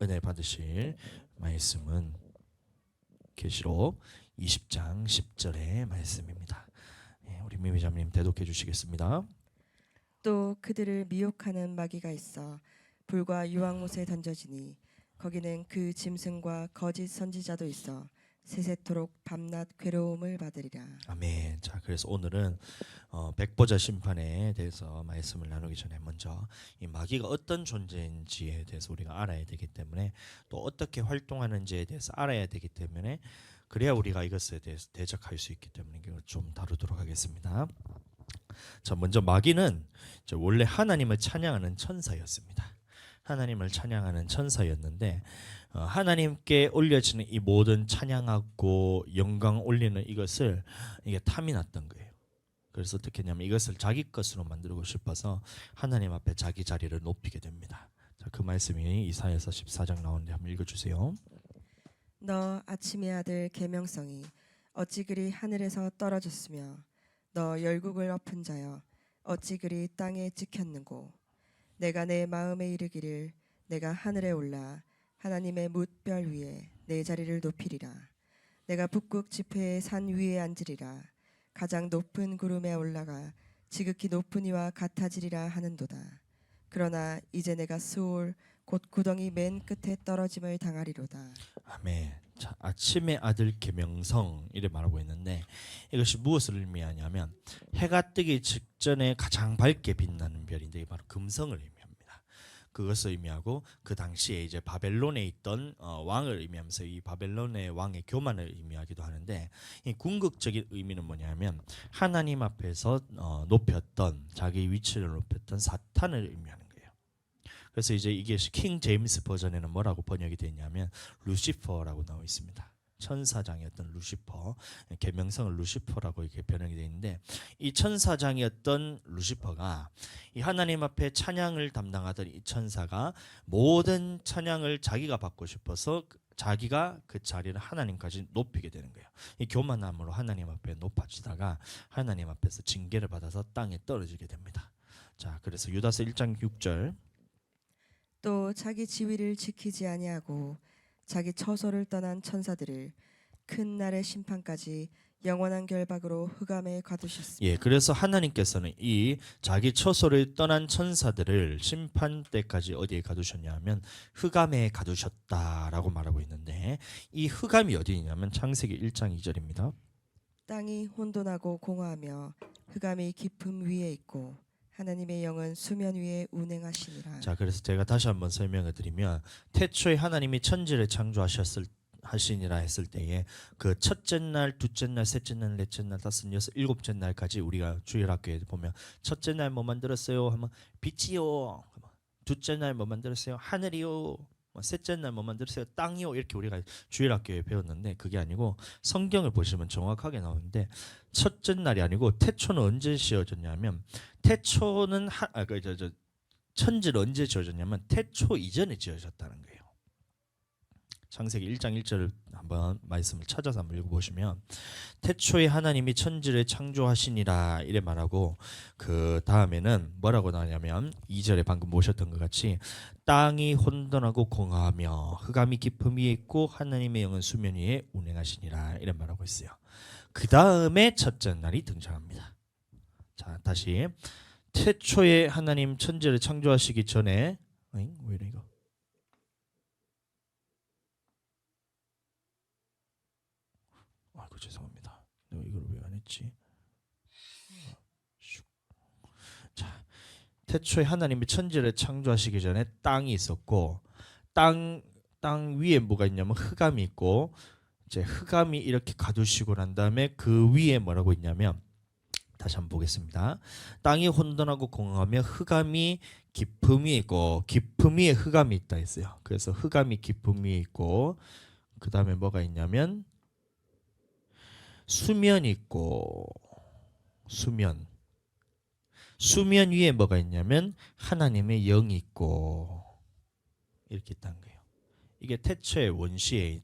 은혜 받으실 말씀은 계시록 20장 10절의 말씀입니다. 우리 미미자님 대독해 주시겠습니다. 또 그들을 미혹하는 마귀가 있어 불과 유황못에 던져지니 거기는 그 짐승과 거짓 선지자도 있어 세세토록 밤낮 괴로움을 받으리라. 아멘. 자, 그래서 오늘은 백보자 심판에 대해서 말씀을 나누기 전에 먼저 이 마귀가 어떤 존재인지에 대해서 우리가 알아야 되기 때문에, 또 어떻게 활동하는지에 대해서 알아야 되기 때문에, 그래야 우리가 이것에 대해서 대적할 수 있기 때문에 이걸 좀 다루도록 하겠습니다. 자, 먼저 마귀는 원래 하나님을 찬양하는 천사였습니다. 하나님을 찬양하는 천사였는데, 하나님께 올려지는 이 모든 찬양하고 영광 올리는 이것을 이게 탐이 났던 거예요. 그래서 어떻게 했냐면 이것을 자기 것으로 만들고 싶어서 하나님 앞에 자기 자리를 높이게 됩니다. 자, 그 말씀이 이사야서 14장 나오는데 한번 읽어주세요. 너 아침의 아들 계명성이 어찌 그리 하늘에서 떨어졌으며 너 열국을 엎은 자여 어찌 그리 땅에 찍혔는고. 내가 내 마음에 이르기를 내가 하늘에 올라 하나님의 뭇별 위에 내 자리를 높이리라. 내가 북극 지폐의 산 위에 앉으리라. 가장 높은 구름에 올라가 지극히 높은 이와 같아지리라 하는도다. 그러나 이제 내가 스올 곧 구덩이 맨 끝에 떨어짐을 당하리로다. 아멘. 자, 아침의 아들 계명성 이래 말하고 있는데, 이것이 무엇을 의미하냐면 해가 뜨기 직전에 가장 밝게 빛나는 별인데, 바로 금성을 의미합니다. 그것을 의미하고, 그 당시에 이제 바벨론에 있던 왕을 의미하면서 이 바벨론의 왕의 교만을 의미하기도 하는데, 이 궁극적인 의미는 뭐냐면 하나님 앞에서 높였던, 자기 위치를 높였던 사탄을 의미하는 거예요. 그래서 이제 이게 킹 제임스 버전에는 뭐라고 번역이 되냐면 루시퍼라고 나와 있습니다. 천사장이었던 루시퍼, 계명성을 루시퍼라고 이렇게 번역이 되어 있는데, 이 천사장이었던 루시퍼가 이 하나님 앞에 찬양을 담당하던 이 천사가 모든 찬양을 자기가 받고 싶어서 자기가 그 자리를 하나님까지 높이게 되는 거예요. 이 교만함으로 하나님 앞에 높아지다가 하나님 앞에서 징계를 받아서 땅에 떨어지게 됩니다. 자, 그래서 유다서 1장 6절. 또 자기 지위를 지키지 아니하고 자기 처소를 떠난 천사들을 큰 날의 심판까지 영원한 결박으로 흑암에 가두셨으며. 그래서 하나님께서는 이 자기 처소를 떠난 천사들을 심판 때까지 어디에 가두셨냐 하면 흑암에 가두셨다라고 말하고 있는데, 이 흑암이 어디냐면 창세기 1장 2절입니다. 땅이 혼돈하고 공허하며 흑암이 깊음 위에 있고 하나님의 영은 수면 위에 운행하시니라. 자, 그래서 제가 다시 한번 설명을 드리면, 태초에 하나님이 천지를 하시니라 했을 때에 그 첫째 날, 둘째 날, 셋째 날, 넷째 날, 다섯, 여섯, 일곱째 날까지 우리가 주일학교에 보면 첫째 날 뭐 만들었어요 하면 빛이요, 둘째 날 뭐 만들었어요 하늘이요, 셋째 날 뭐 만들었어요 땅이요, 이렇게 우리가 주일학교에 배웠는데, 그게 아니고 성경을 보시면 정확하게 나오는데, 첫째 날이 아니고 태초는 언제 지어졌냐면, 태초는 천지를 언제 지어졌냐면 태초 이전에 지어졌다는 거예요. 창세기 1장 1절을 한번 말씀을 찾아서 한번 읽어보시면, 태초에 하나님이 천지를 창조하시니라 이래 말하고, 그 다음에는 뭐라고 나오냐면 2절에 방금 보셨던 것 같이 땅이 혼돈하고 공허하며 흑암이 깊음 위에 있고 하나님의 영은 수면 위에 운행하시니라 이래 말하고 있어요. 그 다음에 첫째 날이 등장합니다. 자, 다시 태초에 하나님 천지를 창조하시기 전에, 왜 이래 이거? 아이고 죄송합니다. 내가 이걸 왜 안 했지? 자, 태초에 하나님이 천지를 창조하시기 전에 땅이 있었고, 땅 위에 뭐가 있냐면 흑암이 있고, 이제 흑암이 이렇게 가두시고 난 다음에 그 위에 뭐라고 있냐면, 다시 한번 보겠습니다. 땅이 혼돈하고 공허하며 흑암이 깊음 위에 있고, 깊음 위에 흑암이 있다 했어요. 그래서 흑암이 깊음 위에 있고, 그 다음에 뭐가 있냐면 수면이 있고, 수면 위에 뭐가 있냐면 하나님의 영이 있고, 이렇게 있다는 거예요. 이게 태초의 원시에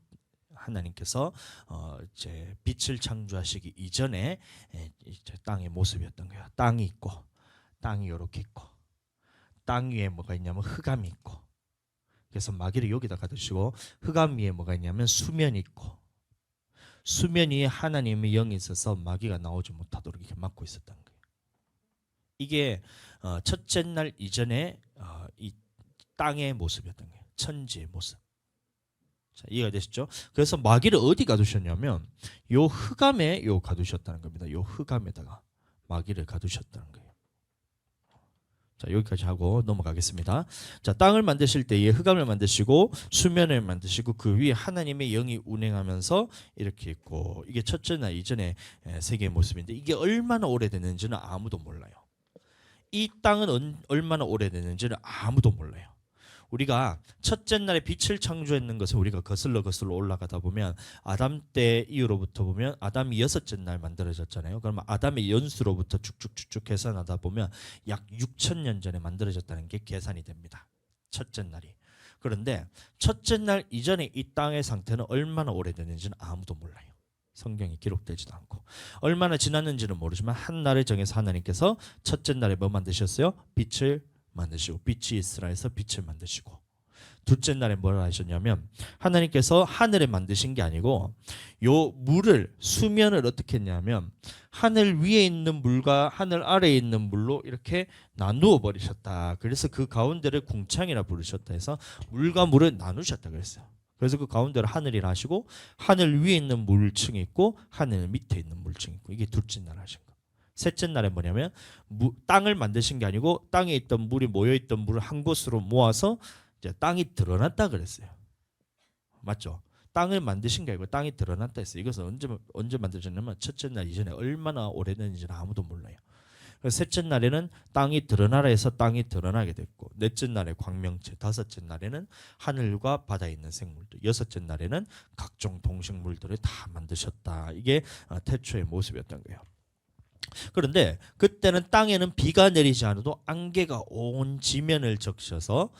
하나님께서 이제 빛을 창조하시기 이전에 이제 땅의 모습이었던 거예요. 땅이 있고, 땅이 이렇게 있고, 땅 위에 뭐가 있냐면 흑암이 있고, 그래서 마귀를 여기다 가두시고 흑암 위에 뭐가 있냐면 수면이 있고 수면 위에 하나님의 영이 있어서 마귀가 나오지 못하도록 이렇게 막고 있었던 거예요. 이게 첫째 날 이전에 이 땅의 모습이었던 거예요. 천지의 모습. 자, 이해가 되시죠? 그래서 마귀를 어디 가두셨냐면 요 흑암에 요 가두셨다는 겁니다. 요 흑암에다가 마귀를 가두셨다는 거예요. 자, 여기까지 하고 넘어가겠습니다. 자, 땅을 만드실 때에 흑암을 만드시고 수면을 만드시고 그 위에 하나님의 영이 운행하면서 이렇게 있고 이게 첫째 날 이전의 세계의 모습인데 이게 얼마나 오래됐는지는 아무도 몰라요. 이 땅은 얼마나 오래됐는지는 아무도 몰라요. 우리가 첫째 날에 빛을 창조했는 것을 우리가 거슬러 올라가다 보면 아담 때 이후로부터 보면 아담이 여섯째 날 만들어졌잖아요. 그러면 아담의 연수로부터 쭉쭉쭉쭉 계산하다 보면 약 6,000년 전에 만들어졌다는 게 계산이 됩니다. 첫째 날이. 그런데 첫째 날 이전에 이 땅의 상태는 얼마나 오래됐는지는 아무도 몰라요. 성경이 기록되지도 않고 얼마나 지났는지는 모르지만 한 날을 정해서 하나님께서 첫째 날에 뭐 만드셨어요? 빛을 만드시고 빛이 있으라 해서 빛을 만드시고 둘째 날에 뭐라 하셨냐면 하나님께서 하늘을 만드신 게 아니고 요 물을 수면을 어떻게 했냐면 하늘 위에 있는 물과 하늘 아래에 있는 물로 이렇게 나누어 버리셨다. 그래서 그 가운데를 궁창이라 부르셨다 해서 물과 물을 나누셨다 그랬어요. 그래서 그 가운데를 하늘이라 하시고 하늘 위에 있는 물층이 있고 하늘 밑에 있는 물층이 있고 이게 둘째 날 하신 거. 셋째 날에 뭐냐면 땅을 만드신 게 아니고 땅에 있던 물이 모여있던 물을 한 곳으로 모아서 이제 땅이 드러났다 그랬어요. 맞죠? 땅을 만드신 게 아니고 땅이 드러났다 했어요. 이것은 언제 만들어졌냐면 첫째 날 이전에 얼마나 오래됐는지는 아무도 몰라요. 그래서 셋째 날에는 땅이 드러나라 해서 땅이 드러나게 됐고 넷째 날에 광명체, 다섯째 날에는 하늘과 바다에 있는 생물들, 여섯째 날에는 각종 동식물들을 다 만드셨다. 이게 태초의 모습이었던 거예요. 그런데 그때는 땅에는 비가 내리지 않아도 안개가 온 지면을 적셔서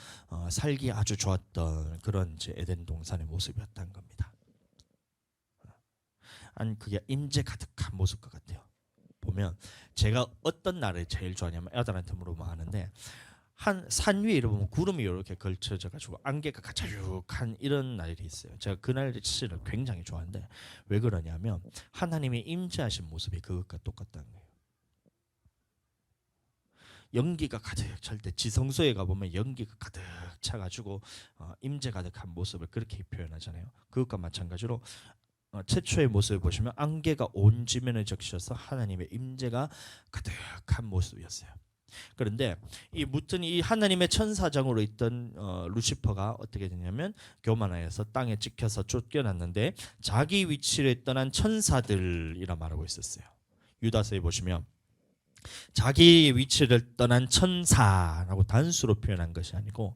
살기 아주 좋았던 그런 에덴 동산의 모습이었다는 겁니다. 그게 임재 가득한 모습과 같아요. 보면 제가 어떤 날을 제일 좋아하냐면 애들한테 물어보면 아는데 한 산 위에 이러면 구름이 이렇게 걸쳐져 가지고 안개가 가득한 이런 날이 있어요. 제가 그날 실을 굉장히 좋아하는데 왜 그러냐면 하나님이 임재하신 모습이 그것과 똑같다는 거예요. 연기가 가득 찰 때 지성소에 가보면 연기가 가득 차가지고 임재 가득한 모습을 그렇게 표현하잖아요. 그것과 마찬가지로 최초의 모습을 보시면 안개가 온 지면을 적셔서 하나님의 임재가 가득한 모습이었어요. 그런데 이 무튼 이 하나님의 천사장으로 있던 루시퍼가 어떻게 되냐면 교만하여서 땅에 찍혀서 쫓겨났는데 자기 위치를 떠난 천사들이라 말하고 있었어요. 유다서에 보시면 자기의 위치를 떠난 천사라고 단수로 표현한 것이 아니고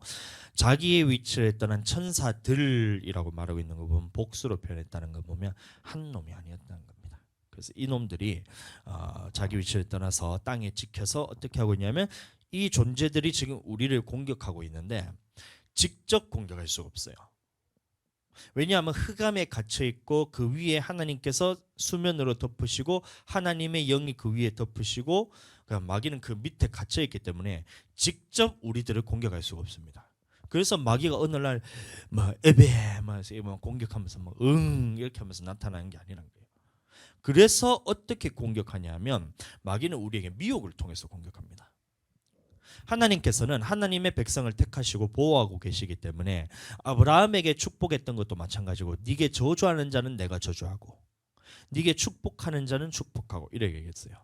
자기의 위치를 떠난 천사들이라고 말하고 있는 거 보면 복수로 표현했다는 거 보면 한 놈이 아니었다는 겁니다. 그래서 이 놈들이 자기 위치를 떠나서 땅에 찍혀서 어떻게 하고 있냐면 이 존재들이 지금 우리를 공격하고 있는데 직접 공격할 수가 없어요. 왜냐하면 흑암에 갇혀 있고 그 위에 하나님께서 수면으로 덮으시고 하나님의 영이 그 위에 덮으시고 마귀는 그 밑에 갇혀 있기 때문에 직접 우리들을 공격할 수가 없습니다. 그래서 마귀가 어느 날 에베 공격하면서 이렇게 하면서 나타나는 게 아니란 거예요. 그래서 어떻게 공격하냐면 마귀는 우리에게 미혹을 통해서 공격합니다. 하나님께서는 하나님의 백성을 택하시고 보호하고 계시기 때문에 아브라함에게 축복했던 것도 마찬가지고 네게 저주하는 자는 내가 저주하고 네게 축복하는 자는 축복하고 이렇게 얘기했어요.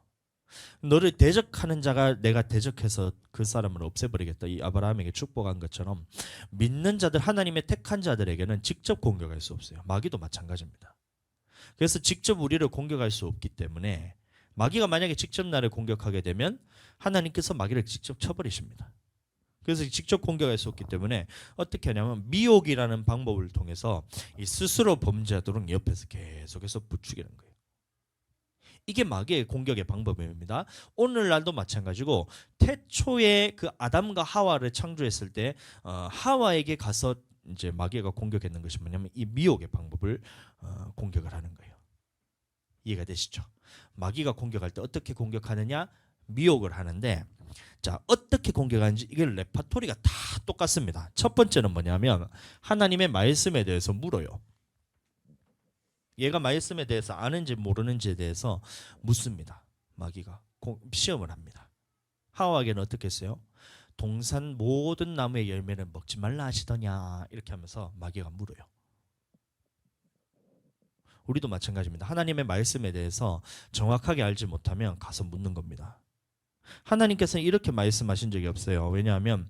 너를 대적하는 자가 내가 대적해서 그 사람을 없애버리겠다. 이 아브라함에게 축복한 것처럼 믿는 자들 하나님의 택한 자들에게는 직접 공격할 수 없어요. 마귀도 마찬가지입니다. 그래서 직접 우리를 공격할 수 없기 때문에 마귀가 만약에 직접 나를 공격하게 되면 하나님께서 마귀를 직접 쳐버리십니다. 그래서 직접 공격할 수 없기 때문에 어떻게 하냐면 미혹이라는 방법을 통해서 이 스스로 범죄하도록 옆에서 계속해서 부추기는 거예요. 이게 마귀의 공격의 방법입니다. 오늘날도 마찬가지고 태초에 그 아담과 하와를 창조했을 때 하와에게 가서 이제 마귀가 공격했는 것이 뭐냐면 이 미혹의 방법을 공격을 하는 거예요. 이해가 되시죠? 마귀가 공격할 때 어떻게 공격하느냐? 미혹을 하는데, 자, 어떻게 공격하는지 이게 레파토리가 다 똑같습니다. 첫 번째는 뭐냐면 하나님의 말씀에 대해서 물어요. 얘가 말씀에 대해서 아는지 모르는지에 대해서 묻습니다. 마귀가 시험을 합니다. 하와에게는 어떻게 했어요? 동산 모든 나무의 열매는 먹지 말라 하시더냐, 이렇게 하면서 마귀가 물어요. 우리도 마찬가지입니다. 하나님의 말씀에 대해서 정확하게 알지 못하면 가서 묻는 겁니다. 하나님께서는 이렇게 말씀하신 적이 없어요. 왜냐하면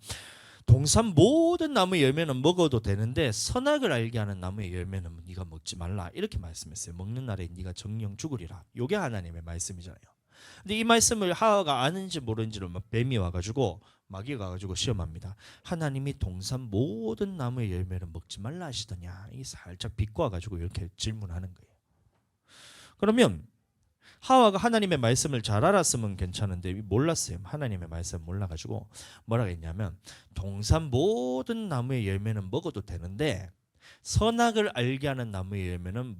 동산 모든 나무의 열매는 먹어도 되는데 선악을 알게 하는 나무의 열매는 네가 먹지 말라, 이렇게 말씀했어요. 먹는 날에 네가 정령 죽으리라. 이게 하나님의 말씀이잖아요. 근데 이 말씀을 하와가 아는지 모르는지를 뱀이 와가지고 마귀가 와가지고 시험합니다. 하나님이 동산 모든 나무의 열매는 먹지 말라 하시더냐. 이 살짝 비꼬아가지고 이렇게 질문하는 거예요. 그러면 하와가 하나님의 말씀을 잘 알았으면 괜찮은데 몰랐어요. 하나님의 말씀을 몰라가지고 뭐라고 했냐면 동산 모든 나무의 열매는 먹어도 되는데 선악을 알게 하는 나무의 열매는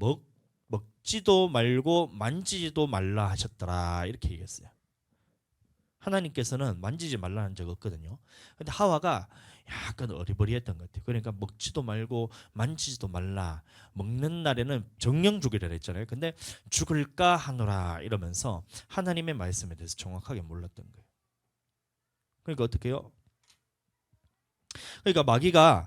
먹지도 말고 만지지도 말라 하셨더라, 이렇게 얘기했어요. 하나님께서는 만지지 말라는 적 없거든요. 근데 하와가 약간 어리버리했던 것 같아요. 그러니까 먹지도 말고 만지지도 말라, 먹는 날에는 정령 죽이라 했잖아요. 근데 죽을까 하노라 이러면서 하나님의 말씀에 대해서 정확하게 몰랐던 거예요. 그러니까 어떻게 해요? 그러니까 마귀가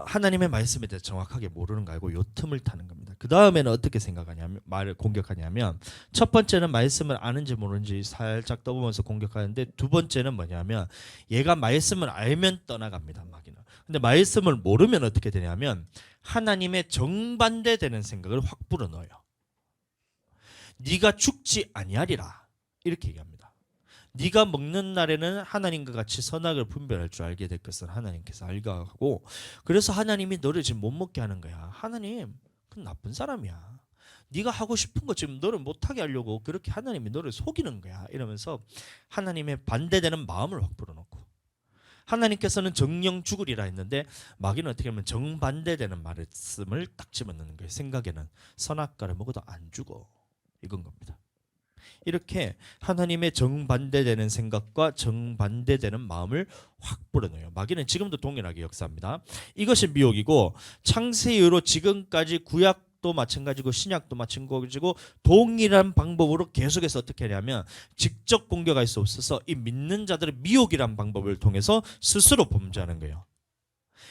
하나님의 말씀에 대해서 정확하게 모르는 거 알고 요 틈을 타는 겁니다. 그 다음에는 어떻게 생각하냐면, 말을 공격하냐면, 첫 번째는 말씀을 아는지 모르는지 살짝 떠보면서 공격하는데, 두 번째는 뭐냐면 얘가 말씀을 알면 떠나갑니다. 마귀는. 근데 말씀을 모르면 어떻게 되냐면 하나님의 정반대되는 생각을 확 불어넣어요. 네가 죽지 아니하리라, 이렇게 얘기합니다. 네가 먹는 날에는 하나님과 같이 선악을 분별할 줄 알게 될 것을 하나님께서 알게 하고, 그래서 하나님이 너를 지금 못 먹게 하는 거야. 하나님, 그건 나쁜 사람이야. 네가 하고 싶은 거 지금 너를 못하게 하려고 그렇게 하나님이 너를 속이는 거야, 이러면서 하나님의 반대되는 마음을 확 불어넣고, 하나님께서는 정령 죽으리라 했는데 마귀는 어떻게 하면 정반대되는 말씀을 딱 집어넣는 거예요. 생각에는 선악과를 먹어도 안 죽어, 이건 겁니다. 이렇게 하나님의 정반대되는 생각과 정반대되는 마음을 확 불어넣어요. 마귀는 지금도 동일하게 역사합니다. 이것이 미혹이고, 창세 이후로 지금까지 구약도 마찬가지고 신약도 마찬가지고 동일한 방법으로 계속해서 어떻게 하냐면 직접 공격할 수 없어서 이 믿는 자들의 미혹이란 방법을 통해서 스스로 범죄하는 거예요.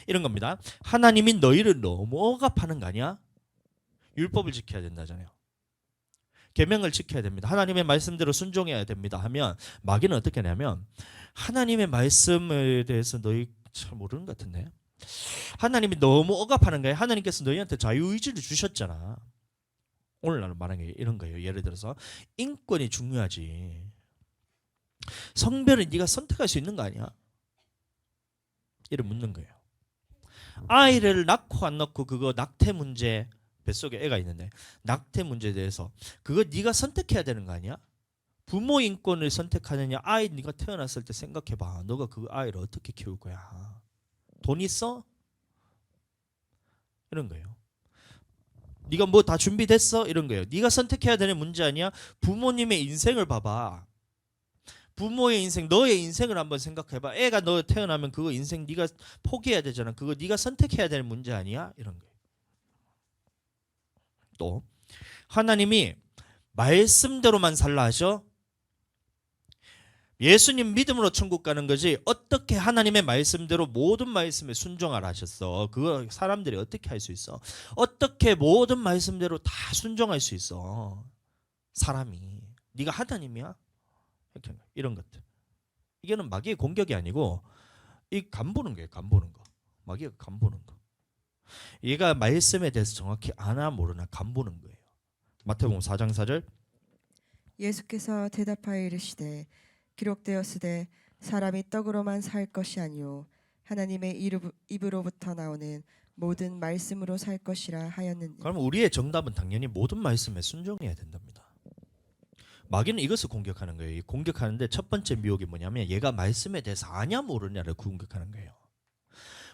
이런 겁니다. 하나님이 너희를 너무 억압하는 거 아니야? 율법을 지켜야 된다잖아요. 계명을 지켜야 됩니다. 하나님의 말씀대로 순종해야 됩니다 하면 마귀는 어떻게 하냐면 하나님의 말씀에 대해서 너희 잘 모르는 것 같은데, 하나님이 너무 억압하는 거예요. 하나님께서 너희한테 자유의지를 주셨잖아. 오늘날 말하는 게 이런 거예요. 예를 들어서 인권이 중요하지, 성별은 네가 선택할 수 있는 거 아니야? 이를 묻는 거예요. 아이를 낳고 안 낳고 그거 낙태 문제, 뱃속에 애가 있는데 낙태 문제에 대해서 그거 네가 선택해야 되는 거 아니야? 부모 인권을 선택하느냐, 아이 네가 태어났을 때 생각해봐. 너가 그 아이를 어떻게 키울 거야? 돈 있어? 이런 거예요. 네가 뭐 다 준비됐어? 이런 거예요. 네가 선택해야 되는 문제 아니야? 부모님의 인생을 봐봐. 부모의 인생, 너의 인생을 한번 생각해봐. 애가 너 태어나면 그거 인생 네가 포기해야 되잖아. 그거 네가 선택해야 되는 문제 아니야? 이런 거예요. 또 하나님이 말씀대로만 살라 하셔? 예수님 믿음으로 천국 가는 거지 어떻게 하나님의 말씀대로 모든 말씀에 순종하라 하셨어? 그거 사람들이 어떻게 할 수 있어? 어떻게 모든 말씀대로 다 순종할 수 있어? 사람이. 네가 하나님이야? 이런 것들. 이게는 마귀의 공격이 아니고 이 간보는 거예요. 간보는 거. 마귀가 간보는 거. 얘가 말씀에 대해서 정확히 아나 모르나 간보는 거예요. 마태복음 4장 4절. 예수께서 대답하여 이르시되 기록되었으되 사람이 떡으로만 살 것이 아니요 하나님의 입으로부터 나오는 모든 말씀으로 살 것이라 하였느니라. 그러면 우리의 정답은 당연히 모든 말씀에 순종해야 된답니다. 마귀는 이것을 공격하는 거예요. 공격하는데 첫 번째 미혹이 뭐냐면 얘가 말씀에 대해서 아냐 모르냐를 공격하는 거예요.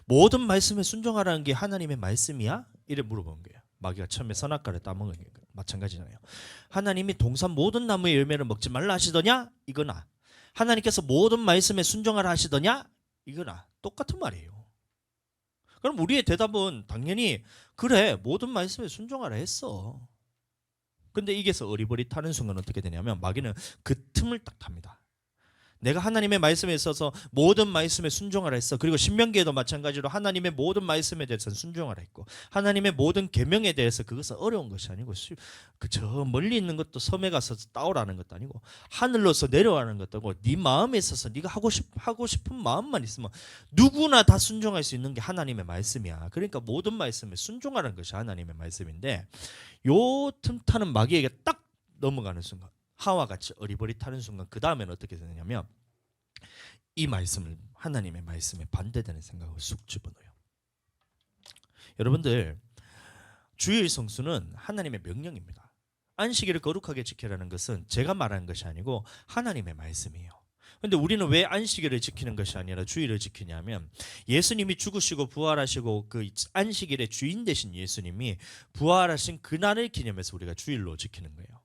모든 말씀에 순종하라는 게 하나님의 말씀이야? 이래 물어본 거예요. 마귀가 처음에 선악과를 따먹은 게 마찬가지잖아요. 하나님이 동산 모든 나무의 열매를 먹지 말라 하시더냐? 이거나 하나님께서 모든 말씀에 순종하라 하시더냐? 이거나 똑같은 말이에요. 그럼 우리의 대답은 당연히 그래, 모든 말씀에 순종하라 했어. 근데 이게서 어리버리타는 순간 어떻게 되냐면 마귀는 그 틈을 딱 탑니다. 내가 하나님의 말씀에 있어서 모든 말씀에 순종하라 했어. 그리고 신명기에도 마찬가지로 하나님의 모든 말씀에 대해서는 순종하라 했고, 하나님의 모든 계명에 대해서 그것은 어려운 것이 아니고 저 멀리 있는 것도 섬에 가서 따오라는 것도 아니고 하늘로서 내려가는 것도 아니고 네 마음에 있어서 네가 하고 싶은 마음만 있으면 누구나 다 순종할 수 있는 게 하나님의 말씀이야. 그러니까 모든 말씀에 순종하는 것이 하나님의 말씀인데, 요 틈타는 마귀에게 딱 넘어가는 순간, 하와 같이 어리버리타는 순간, 그 다음에는 어떻게 되느냐면 이 말씀을, 하나님의 말씀에 반대되는 생각을 쑥 집어넣어요. 여러분들, 주일 성수는 하나님의 명령입니다. 안식일을 거룩하게 지키라는 것은 제가 말하는 것이 아니고 하나님의 말씀이에요. 근데 우리는 왜 안식일을 지키는 것이 아니라 주일을 지키냐면, 예수님이 죽으시고 부활하시고 그 안식일의 주인 되신 예수님이 부활하신 그날을 기념해서 우리가 주일로 지키는 거예요.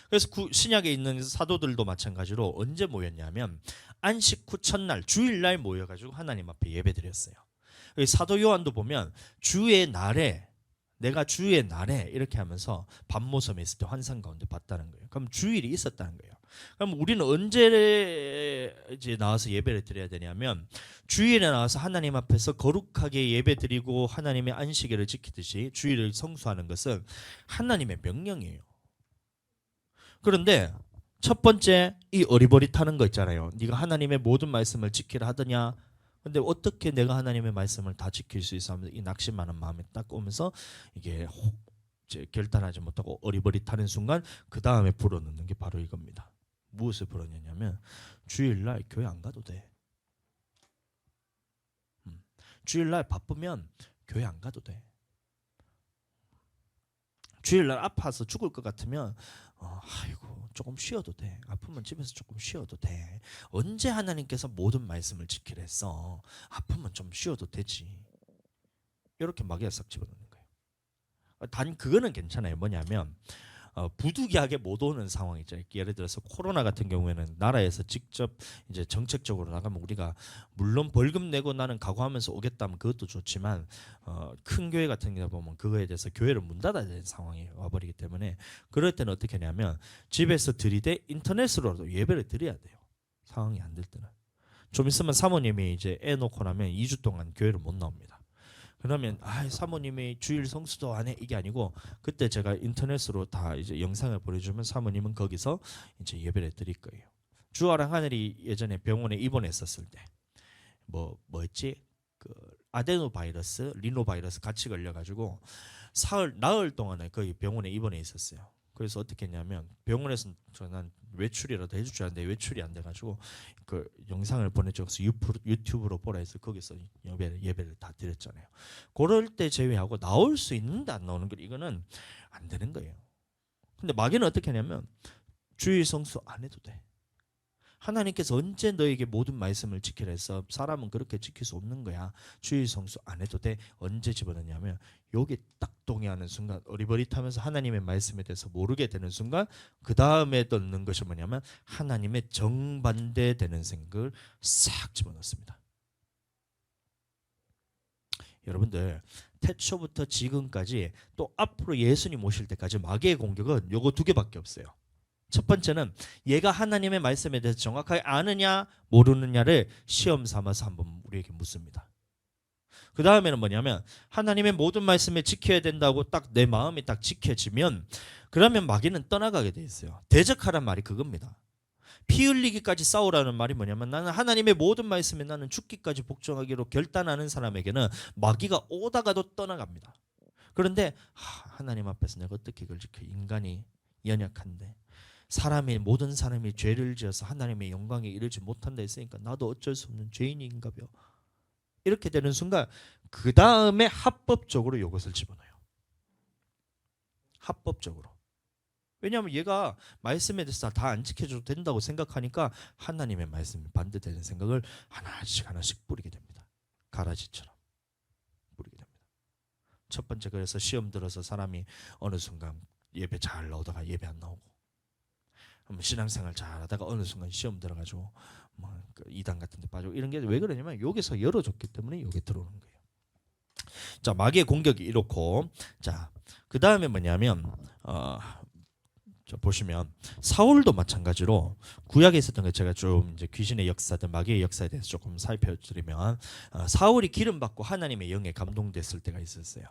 그래서 신약에 있는 사도들도 마찬가지로 언제 모였냐면 안식 후 첫날 주일날 모여가지고 하나님 앞에 예배드렸어요. 사도 요한도 보면 주의 날에, 내가 주의 날에 이렇게 하면서 밤모섬에 있을 때 환상 가운데 봤다는 거예요. 그럼 주일이 있었다는 거예요. 그럼 우리는 언제 이제 나와서 예배를 드려야 되냐면 주일에 나와서 하나님 앞에서 거룩하게 예배드리고 하나님의 안식일을 지키듯이 주일을 성수하는 것은 하나님의 명령이에요. 그런데 첫 번째, 이 어리버리타는 거 있잖아요. 네가 하나님의 모든 말씀을 지키라 하더냐. 근데 어떻게 내가 하나님의 말씀을 다 지킬 수 있어 하면서 이 낙심하는 마음에 딱 오면서 이게 이제 결단하지 못하고 어리버리타는 순간 그 다음에 불어넣는 게 바로 이겁니다. 무엇을 불어넣냐면 주일날 교회 안 가도 돼. 주일날 바쁘면 교회 안 가도 돼. 주일날 아파서 죽을 것 같으면 아이고 조금 쉬어도 돼. 아프면 집에서 조금 쉬어도 돼. 언제 하나님께서 모든 말씀을 지키라 했어. 아프면 좀 쉬어도 되지. 이렇게 마귀가 싹 집어넣는 거예요. 단 그거는 괜찮아요. 뭐냐면 부득이하게 못 오는 상황 있잖아요. 예를 들어서 코로나 같은 경우에는 나라에서 직접 이제 정책적으로 나가면 우리가 물론 벌금 내고 나는 각오하면서 오겠다면 그것도 좋지만 큰 교회 같은 경우 보면 그거에 대해서 교회를 문 닫아야 되는 상황이 와버리기 때문에 그럴 때는 어떻게 하냐면 집에서 드리되 인터넷으로도 예배를 드려야 돼요. 상황이 안 될 때는. 좀 있으면 사모님이 이제 애 놓고 나면 2주 동안 교회를 못 나옵니다. 그러면 사모님이 주일 성수도 안 해, 이게 아니고 그때 제가 인터넷으로 다 이제 영상을 보내주면 사모님은 거기서 이제 예배를 드릴 거예요. 주아랑 하늘이 예전에 병원에 입원했었을 때 뭐였지? 그 아데노 바이러스, 리노 바이러스 같이 걸려가지고 나흘 동안에 거의 병원에 입원해 있었어요. 그래서 어떻게 했냐면 병원에서 난 외출이라도 해줄 줄 알았는데 외출이 안 돼가지고 그 영상을 보내줘서 유튜브로 보라 해서 거기서 예배를 다 드렸잖아요. 그럴 때 제외하고 나올 수 있는데 안 나오는 거, 이거는 안 되는 거예요. 근데 마귀는 어떻게 하냐면 주일 성수 안 해도 돼. 하나님께서 언제 너에게 모든 말씀을 지키라 해서 사람은 그렇게 지킬 수 없는 거야. 주일 성수 안 해도 돼. 언제 집어넣냐면 여기 딱 동의하는 순간, 어리버리타면서 하나님의 말씀에 대해서 모르게 되는 순간 그 다음에 넣는 것이 뭐냐면 하나님의 정반대되는 생각을 싹 집어넣습니다. 여러분들, 태초부터 지금까지 또 앞으로 예수님 오실 때까지 마귀의 공격은 요거 두 개밖에 없어요. 첫 번째는 얘가 하나님의 말씀에 대해서 정확하게 아느냐 모르느냐를 시험 삼아서 한번 우리에게 묻습니다. 그 다음에는 뭐냐면 하나님의 모든 말씀을 지켜야 된다고 딱 내 마음이 딱 지켜지면 그러면 마귀는 떠나가게 돼 있어요. 대적하란 말이 그겁니다. 피 흘리기까지 싸우라는 말이 뭐냐면 나는 하나님의 모든 말씀에 나는 죽기까지 복종하기로 결단하는 사람에게는 마귀가 오다가도 떠나갑니다. 그런데 하나님 앞에서 내가 어떻게 이걸 지켜, 인간이 연약한데 모든 사람이 죄를 지어서 하나님의 영광에 이르지 못한다 했으니까 나도 어쩔 수 없는 죄인인가벼. 이렇게 되는 순간 그 다음에 합법적으로 이것을 집어넣어요. 합법적으로. 왜냐하면 얘가 말씀에 대해서 다 안 지켜줘도 된다고 생각하니까 하나님의 말씀이 반대되는 생각을 하나씩 뿌리게 됩니다. 가라지처럼 뿌리게 됩니다. 첫 번째, 그래서 시험 들어서 사람이 어느 순간 예배 잘 나오다가 예배 안 나오고, 신앙생활 잘하다가 어느 순간 시험 들어가지고 그 이단 같은 데 빠지고 이런 게 왜 그러냐면 여기서 열어줬기 때문에 여기 들어오는 거예요. 자, 마귀의 공격이 이렇고, 자, 그 다음에 뭐냐면 자, 보시면 사울도 마찬가지로 구약에 있었던 거 제가 좀 이제 귀신의 역사든 마귀의 역사에 대해서 조금 살펴드리면 사울이 기름 받고 하나님의 영에 감동됐을 때가 있었어요.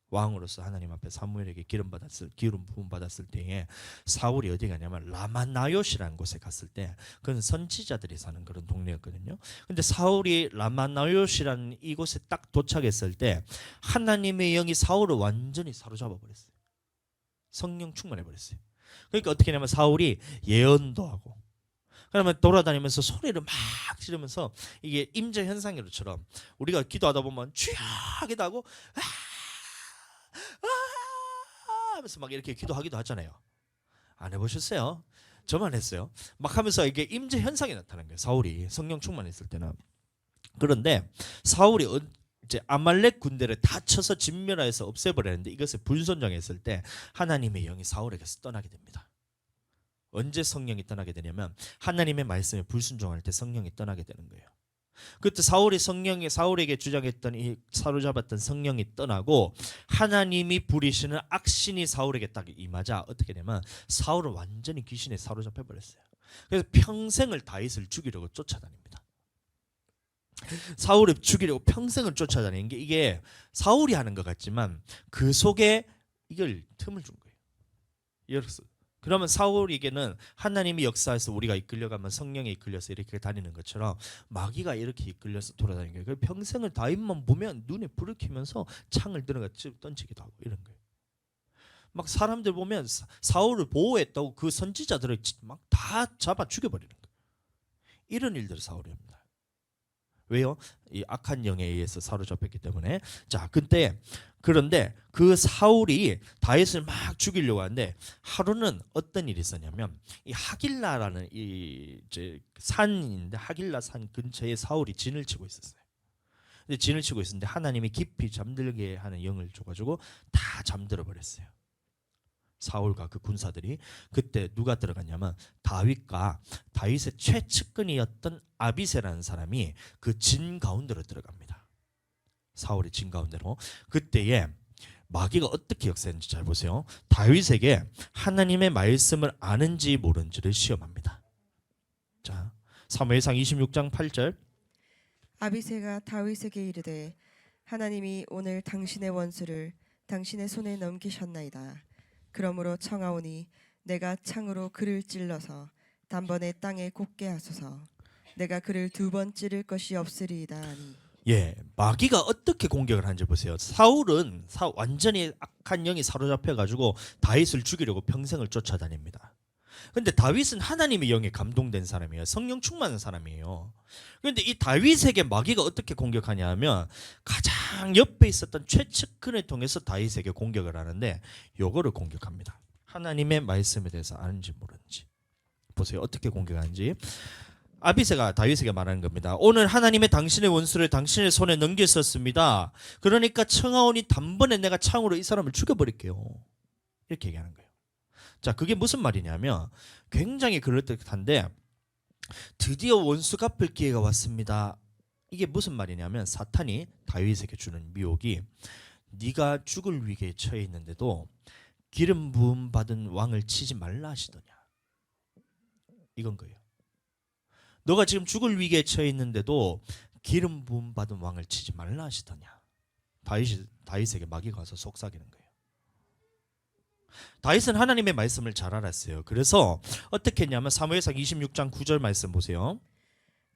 왕으로서 하나님 앞에 사무엘에게 기름 부음 받았을 때에 사울이 어디 가냐면 라마나요시라는 곳에 갔을 때, 그건 선지자들이 사는 그런 동네였거든요. 근데 사울이 라마나요시라는 이곳에 딱 도착했을 때 하나님의 영이 사울을 완전히 사로잡아 버렸어요. 성령 충만해 버렸어요. 그러니까 어떻게 하냐면 사울이 예언도 하고, 그러면 돌아다니면서 소리를 막 지르면서, 이게 임재 현상으로처럼 우리가 기도하다 보면 주여 하기도 하고 하면서 막 이렇게 기도하기도 하잖아요. 안 해보셨어요? 저만 했어요. 막 하면서 이게 임재 현상이 나타난 거예요. 사울이 성령 충만했을 때는. 그런데 사울이 이제 아말렉 군대를 다 쳐서 진멸해서 없애버렸는데, 이것을 불순종했을 때 하나님의 영이 사울에게서 떠나게 됩니다. 언제 성령이 떠나게 되냐면 하나님의 말씀에 불순종할 때 성령이 떠나게 되는 거예요. 그때 사울에게 주장했던 이 사로잡았던 성령이 떠나고 하나님이 부리시는 악신이 사울에게 딱 임하자 어떻게 되냐면 사울은 완전히 귀신에 사로잡혀 버렸어요. 그래서 평생을 다윗을 죽이려고 쫓아다닙니다. 사울을 죽이려고 평생을 쫓아다니는 게, 이게 사울이 하는 것 같지만 그 속에 이걸 틈을 준 거예요. 그러면 사울에게는 하나님이 역사에서 우리가 이끌려가면 성령에 이끌려서 이렇게 다니는 것처럼 마귀가 이렇게 이끌려서 돌아다니는 거예요. 평생을 다윗만 보면 눈에 불을 켜면서 창을 들어가 던지기도 하고 이런 거예요. 막 사람들 보면 사울을 보호했다고 그 선지자들을 막 다 잡아 죽여버리는 거예요. 이런 일들을 사울이 합니다. 왜요? 이 악한 영에 의해서 사로잡혔기 때문에. 자, 그런데 그 사울이 다윗을 막 죽이려고 하는데 하루는 어떤 일이 있었냐면, 이 하길라라는 이 이제 산인데 하길라 산 근처에 사울이 진을 치고 있었어요. 근데 진을 치고 있었는데 하나님이 깊이 잠들게 하는 영을 줘가지고 다 잠들어 버렸어요. 사울과 그 군사들이. 그때 누가 들어갔냐면 다윗의 최측근이었던 아비새라는 사람이 그 진 가운데로 들어갑니다. 사울의 진 가운데로. 그때에 마귀가 어떻게 역사했는지 잘 보세요. 다윗에게 하나님의 말씀을 아는지 모르는지를 시험합니다. 자, 사무엘상 26장 8절. 아비새가 다윗에게 이르되 하나님이 오늘 당신의 원수를 당신의 손에 넘기셨나이다. 그러므로 청하오니 내가 창으로 그를 찔러서 단번에 땅에 곱게 하소서. 내가 그를 2번 찌를 것이 없으리이다 하니. 예, 마귀가 어떻게 공격을 하는지 보세요. 사울은 완전히 악한 영이 사로잡혀 가지고 다윗을 죽이려고 평생을 쫓아다닙니다. 근데 다윗은 하나님의 영에 감동된 사람이에요. 성령 충만한 사람이에요. 그런데 이 다윗에게 마귀가 어떻게 공격하냐 하면 가장 옆에 있었던 최측근을 통해서 다윗에게 공격을 하는데, 요거를 공격합니다. 하나님의 말씀에 대해서 아는지 모르는지. 보세요. 어떻게 공격하는지. 아비새가 다윗에게 말하는 겁니다. 오늘 하나님의 당신의 원수를 당신의 손에 넘겼었습니다. 그러니까 청하오니 단번에 내가 창으로 이 사람을 죽여버릴게요. 이렇게 얘기하는 거예요. 자, 그게 무슨 말이냐면 굉장히 그럴듯한데, 드디어 원수 갚을 기회가 왔습니다. 이게 무슨 말이냐면 사탄이 다윗에게 주는 미혹이, 네가 죽을 위기에 처해 있는데도 기름 부음 받은 왕을 치지 말라 하시더냐, 이건 거예요. 너가 지금 죽을 위기에 처해 있는데도 기름 부음 받은 왕을 치지 말라 하시더냐. 다윗에게 마귀가 와서 속삭이는 거예요. 다윗은 하나님의 말씀을 잘 알았어요. 그래서 어떻게 했냐면 사무엘상 26장 9절 말씀 보세요.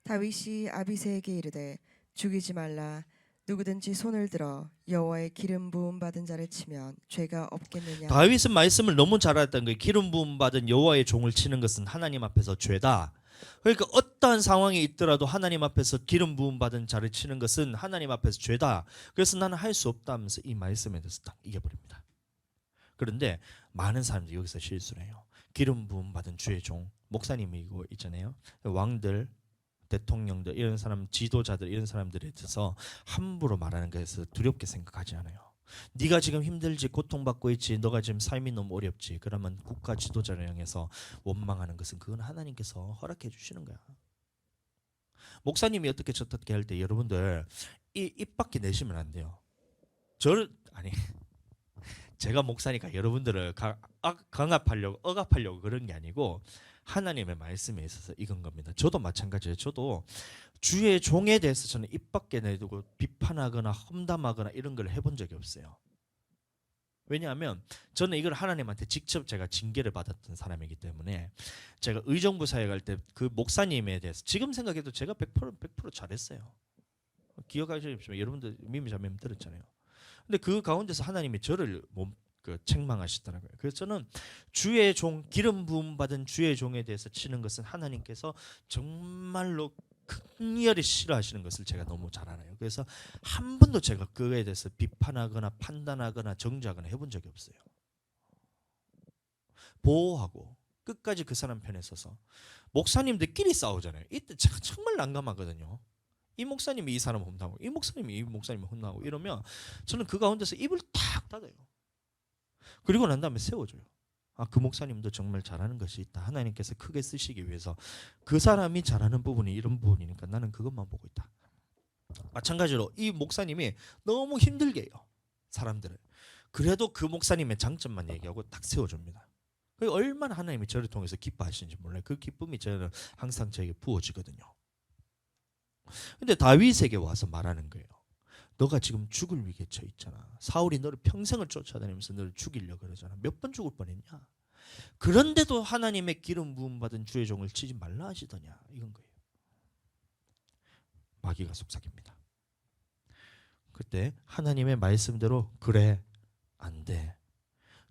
다윗이 아비새에게 이르되 죽이지 말라. 누구든지 손을 들어 여호와의 기름 부음 받은 자를 치면 죄가 없겠느냐. 다윗은 말씀을 너무 잘 알았던 거예요. 기름 부음 받은 여호와의 종을 치는 것은 하나님 앞에서 죄다. 그러니까 어떠한 상황이 있더라도 하나님 앞에서 기름 부음 받은 자를 치는 것은 하나님 앞에서 죄다. 그래서 나는 할 수 없다 하면서 이 말씀에 대해서 딱 이겨버립니다. 그런데 많은 사람들이 여기서 실수를 해요. 기름 부음 받은 주의 종, 목사님이고 있잖아요. 왕들, 대통령들, 이런 사람, 지도자들, 이런 사람들에 대해서 함부로 말하는 것에서 두렵게 생각하지 않아요. 네가 지금 힘들지, 고통받고 있지, 너가 지금 삶이 너무 어렵지. 그러면 국가 지도자를 향해서 원망하는 것은 그건 하나님께서 허락해 주시는 거야. 목사님이 어떻게 저떻게 할 때 여러분들 입 밖에 내시면 안 돼요. 저를 아니 제가 목사니까 여러분들을 강압하려고 억압하려고 그런 게 아니고 하나님의 말씀에 있어서 이건 겁니다. 저도 마찬가지예요. 저도 주의 종에 대해서 저는 입 밖에 내두고 비판하거나 험담하거나 이런 걸 해본 적이 없어요. 왜냐하면 저는 이걸 하나님한테 직접 제가 징계를 받았던 사람이기 때문에 제가 의정부 사회 갈 때 그 목사님에 대해서 지금 생각해도 제가 100% 잘했어요. 기억하시겠지만 여러분들 미미자매님 들었잖아요. 근데 그 가운데서 하나님이 저를 책망하시더라고요. 그래서 저는 주의 종, 기름 부음 받은 주의 종에 대해서 치는 것은 하나님께서 정말로 극렬히 싫어하시는 것을 제가 너무 잘 알아요. 그래서 한 번도 제가 그에 대해서 비판하거나 판단하거나 정죄하거나 해본 적이 없어요. 보호하고 끝까지 그 사람 편에 서서. 목사님들끼리 싸우잖아요. 이때 제가 정말 난감하거든요. 이 목사님이 이 사람 혼나고 이 목사님이 이 목사님 혼나고 이러면 저는 그 가운데서 입을 탁 닫아요. 그리고 난 다음에 세워줘요. 그 목사님도 정말 잘하는 것이 있다. 하나님께서 크게 쓰시기 위해서 그 사람이 잘하는 부분이 이런 부분이니까 나는 그것만 보고 있다. 마찬가지로 이 목사님이 너무 힘들게 해요. 사람들을. 그래도 그 목사님의 장점만 얘기하고 딱 세워줍니다. 얼마나 하나님이 저를 통해서 기뻐하시는지 몰라요. 그 기쁨이 저는 항상 저에게 부어지거든요. 근데 다윗에게 와서 말하는 거예요. 너가 지금 죽을 위기에 처해 있잖아. 사울이 너를 평생을 쫓아다니면서 너를 죽이려고 그러잖아. 몇 번 죽을 뻔했냐. 그런데도 하나님의 기름 부음 받은 주의 종을 치지 말라 하시더냐. 이건 거예요. 마귀가 속삭입니다. 그때 하나님의 말씀대로 그래 안 돼.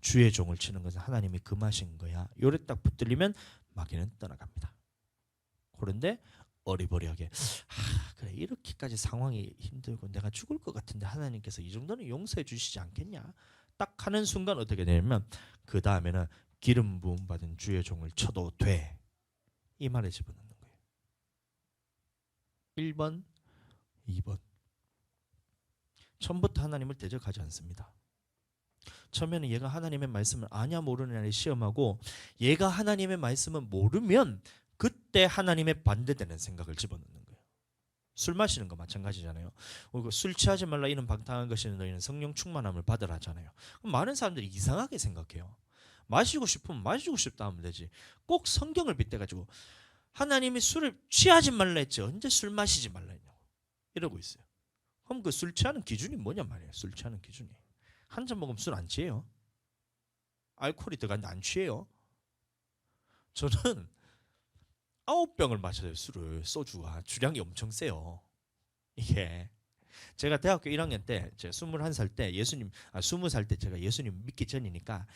주의 종을 치는 것은 하나님이 금하신 거야. 요래 딱 붙들리면 마귀는 떠나갑니다. 그런데 어리버리하게 그래 이렇게까지 상황이 힘들고 내가 죽을 것 같은데 하나님께서 이 정도는 용서해 주시지 않겠냐 딱 하는 순간 어떻게 되냐면 그 다음에는 기름 부음 받은 주의 종을 쳐도 돼 이 말에 집어넣는 거예요. 1번 2번 처음부터 하나님을 대적하지 않습니다. 처음에는 얘가 하나님의 말씀을 아냐 모르느냐를 시험하고 얘가 하나님의 말씀을 모르면 그때 하나님의 반대되는 생각을 집어넣는 거예요. 술 마시는 거 마찬가지잖아요. 술 취하지 말라 이는 방탕한 것이니 너희는 성령 충만함을 받으라 하잖아요. 그럼 많은 사람들이 이상하게 생각해요. 마시고 싶으면 마시고 싶다 하면 되지. 꼭 성경을 빗대가지고 하나님이 술을 취하지 말라 했지 언제 술 마시지 말라 했냐고 이러고 있어요. 그럼 그 술 취하는 기준이 뭐냐 말이에요. 술 취하는 기준이. 한 잔 먹으면 술 안 취해요. 알코올이 들어갔는데 안 취해요. 저는 9병을 마셔요. 술을. 소주가 주량이 엄청 세요. 이게 제가 대학교 1학년 때 제가 21살 때 20살 때 제가 예수님 믿기 전이니까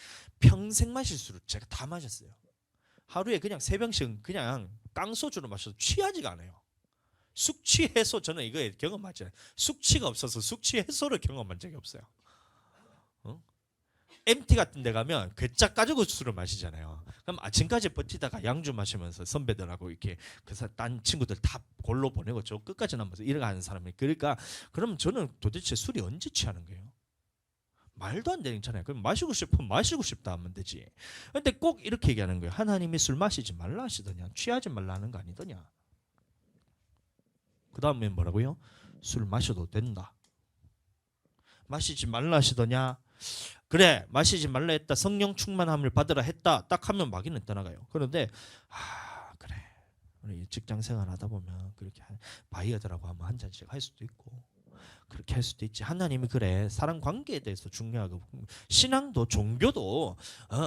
평생 마실 술을 제가 다 마셨어요. 하루에 그냥 3병씩 그냥 깡소주로 마셔도 취하지가 않아요. 숙취 해소 저는 이거 경험하잖아요. 숙취가 없어서 숙취 해소를 경험한 적이 없어요. MT 같은 데 가면 괴짝 가지고 술을 마시잖아요. 그럼 아침까지 버티다가 양주 마시면서 선배들하고 이렇게 딴 친구들 다 골로 보내고 저 끝까지 남아서 일어가는 사람이 그러니까 그럼 저는 도대체 술이 언제 취하는 거예요? 말도 안 되잖아요. 그럼 마시고 싶으면 마시고 싶다 하면 되지. 근데 꼭 이렇게 얘기하는 거예요. 하나님이 술 마시지 말라 하시더냐. 취하지 말라 하는 거 아니더냐. 그 다음에 뭐라고요? 술 마셔도 된다. 마시지 말라 하시더냐. 그래 마시지 말라 했다. 성령 충만함을 받으라 했다. 딱 하면 마귀는 떠나가요. 그런데 그래 우리 직장 생활 하다 보면 그렇게 바이어들하고 하면 한 잔씩 할 수도 있고 그렇게 할 수도 있지. 하나님이 그래 사람 관계에 대해서 중요하고 신앙도 종교도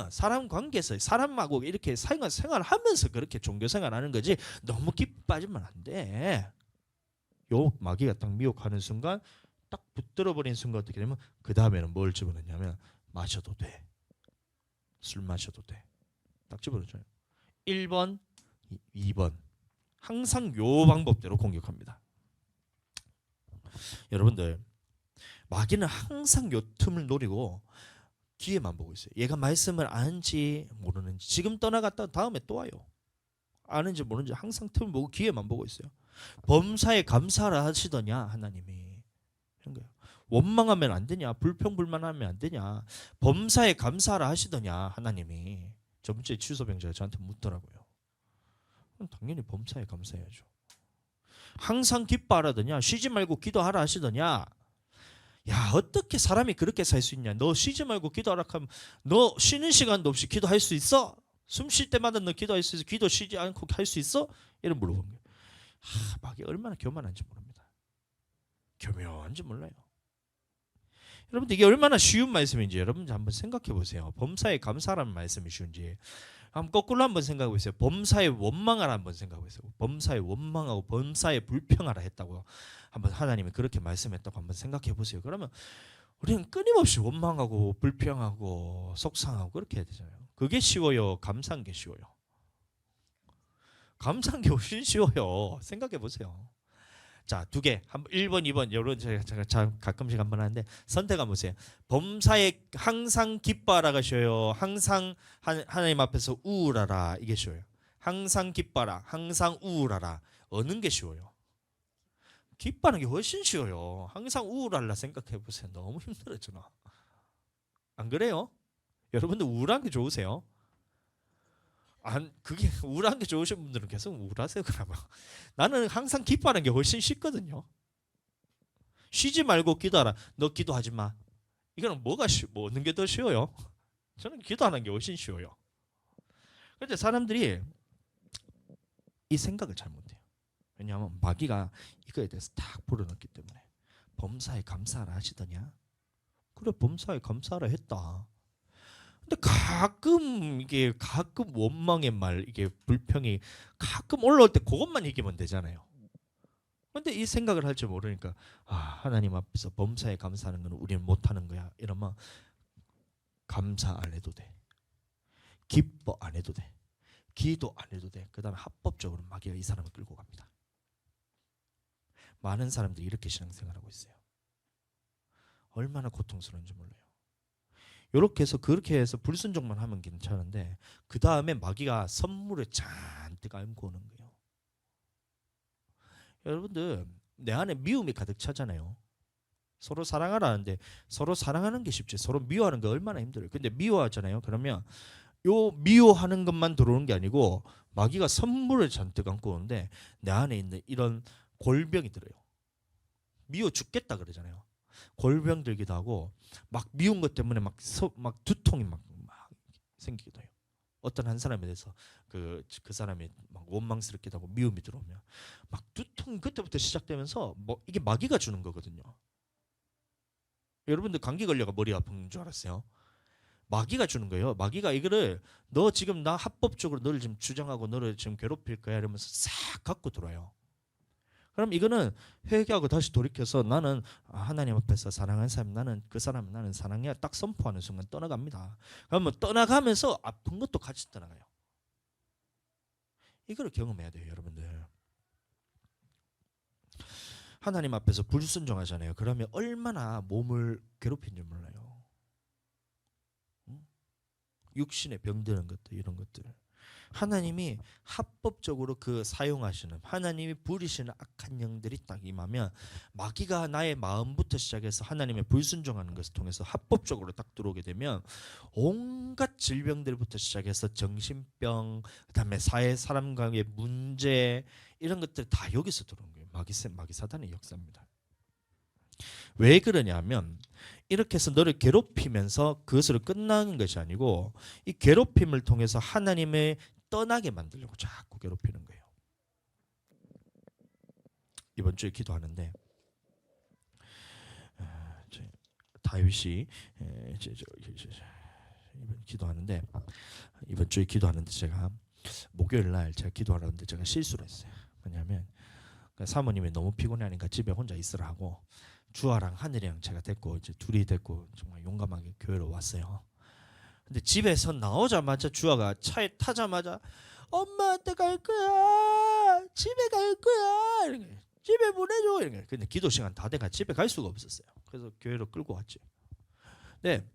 사람 관계에서 사람하고 이렇게 생활하면서 그렇게 종교 생활하는 거지 너무 깊이 빠지면 안 돼. 요 마귀가 딱 미혹하는 순간 딱 붙들어 버린 순간 어떻게 되면 그 다음에는 뭘 집어넣냐면 마셔도 돼. 술 마셔도 돼. 딱 집어넣잖아요. 1번, 2번. 항상 요 방법대로 공격합니다. 여러분들 마귀는 항상 요 틈을 노리고 기회만 보고 있어요. 얘가 말씀을 아는지 모르는지 지금 떠나갔다 다음에 또 와요. 아는지 모르는지 항상 틈을 보고 기회만 보고 있어요. 범사에 감사를 하시더냐 하나님이. 거예요. 원망하면 안 되냐? 불평불만하면 안 되냐? 범사에 감사하라 하시더냐 하나님이. 저번 주에 취소병자가 저한테 묻더라고요. 그럼 당연히 범사에 감사해야죠. 항상 기뻐하라더냐? 쉬지 말고 기도하라 하시더냐? 야, 어떻게 사람이 그렇게 살 수 있냐? 너 쉬지 말고 기도하라 하면 너 쉬는 시간도 없이 기도할 수 있어? 숨 쉴 때마다 너 기도할 수 있어? 기도 쉬지 않고 할 수 있어? 이런 물어본 거예요. 마귀 얼마나 교만한지 모릅니다. 교묘한지 몰라요. 여러분들 이게 얼마나 쉬운 말씀인지 여러분 한번 생각해 보세요. 범사에 감사하라는 말씀이 쉬운지 한번 거꾸로 한번 생각해 보세요. 범사에 원망하라 한번 생각해 보세요. 범사에 원망하고 범사에 불평하라 했다고 한번 하나님이 그렇게 말씀했다고 한번 생각해 보세요. 그러면 우리는 끊임없이 원망하고 불평하고 속상하고 그렇게 해야 되잖아요. 그게 쉬워요? 감사한 게 쉬워요? 감사한 게 훨씬 쉬워요. 생각해 보세요. 자, 두 개. 1번, 2번. 여러분 제가 가끔씩 한번 하는데 선택해 보세요. 범사에 항상 기뻐하라가 쉬워요. 항상 하나님 앞에서 우울하라. 이게 쉬워요. 항상 기뻐하라. 항상 우울하라. 어느 게 쉬워요? 기뻐하는 게 훨씬 쉬워요. 항상 우울하라 생각해 보세요. 너무 힘들어잖아. 안 그래요? 여러분들 우울한 게 좋으세요? 그게 우울한 게 좋으신 분들은 계속 우울하세요. 그러면 나는 항상 기뻐하는 게 훨씬 쉽거든요. 쉬지 말고 기도하라. 너 기도하지 마. 이거는 뭐 어느 게 더 쉬워요? 저는 기도하는 게 훨씬 쉬워요. 그런데 사람들이 이 생각을 잘못해요. 왜냐하면 마귀가 이거에 대해서 딱 불어넣기 때문에. 범사에 감사하라 하시더냐? 그래, 범사에 감사하라 했다. 근데 가끔 원망의 말, 이게 불평이 가끔 올라올 때 그것만 이기면 되잖아요. 근데 이 생각을 할 줄 모르니까 하나님 앞에서 범사에 감사하는 건 우리는 못하는 거야. 이러면 감사 안 해도 돼. 기뻐 안 해도 돼. 기도 안 해도 돼. 그 다음에 합법적으로 마귀가 이 사람을 끌고 갑니다. 많은 사람들이 이렇게 신앙생활하고 있어요. 얼마나 고통스러운지 몰라요. 이렇게 해서 그렇게 해서 불순종만 하면 괜찮은데 그 다음에 마귀가 선물을 잔뜩 앓고 오는 거예요. 여러분들 내 안에 미움이 가득 차잖아요. 서로 사랑하라는데 서로 사랑하는 게 쉽지 서로 미워하는 게 얼마나 힘들어요. 근데 미워하잖아요. 그러면 요 미워하는 것만 들어오는 게 아니고 마귀가 선물을 잔뜩 안고 오는데 내 안에 있는 이런 골병이 들어요. 미워 죽겠다 그러잖아요. 골병 들기도 하고 막 미운 것 때문에 막 두통이 막 생기기도 해요. 어떤 한 사람에 대해서 그 사람이 막 원망스럽기도 하고 미움이 들어오면 막 두통 그때부터 시작되면서 뭐 이게 마귀가 주는 거거든요. 여러분들 감기 걸려가 머리 아픈 줄 알았어요? 마귀가 주는 거예요. 마귀가 이거를 너 지금 나 합법적으로 너를 지금 주장하고 너를 지금 괴롭힐 거야 이러면서 싹 갖고 들어와요. 그럼 이거는 회개하고 다시 돌이켜서 나는 하나님 앞에서 사랑하는 사람 나는 그 사람을 나는 사랑해야 딱 선포하는 순간 떠나갑니다. 그러면 떠나가면서 아픈 것도 같이 떠나가요. 이걸 경험해야 돼요, 여러분들. 하나님 앞에서 불순종하잖아요. 그러면 얼마나 몸을 괴롭힌지 몰라요. 육신에 병드는 것들 이런 것들. 하나님이 합법적으로 그 사용하시는 하나님이 부리시는 악한 영들이 딱 임하면 마귀가 나의 마음부터 시작해서 하나님의 불순종하는 것을 통해서 합법적으로 딱 들어오게 되면 온갖 질병들부터 시작해서 정신병 그다음에 사람 간의 문제 이런 것들 다 여기서 들어오는 거예요. 마귀 사단의 역사입니다. 왜 그러냐면 이렇게 해서 너를 괴롭히면서 그것으로 끝나는 것이 아니고 이 괴롭힘을 통해서 하나님의 떠나게 만들려고 자꾸 괴롭히는 거예요. 이번 주에 기도하는데 다윗이 이번 주에 기도하는데 제가 목요일 날 제가 기도하는데 제가 실수를 했어요. 왜냐하면 사모님이 너무 피곤해하니까 집에 혼자 있으라 하고 주아랑 하늘이랑 제가 데리고 이제 둘이 데리고 정말 용감하게 교회로 왔어요. 근데 집에서 나오자마자 주아가 차에 타자마자 엄마한테 갈 거야, 집에 갈 거야, 이렇게 집에 보내줘 이렇게. 근데 기도 시간 다 돼가 집에 갈 수가 없었어요. 그래서 교회로 끌고 왔죠. 네,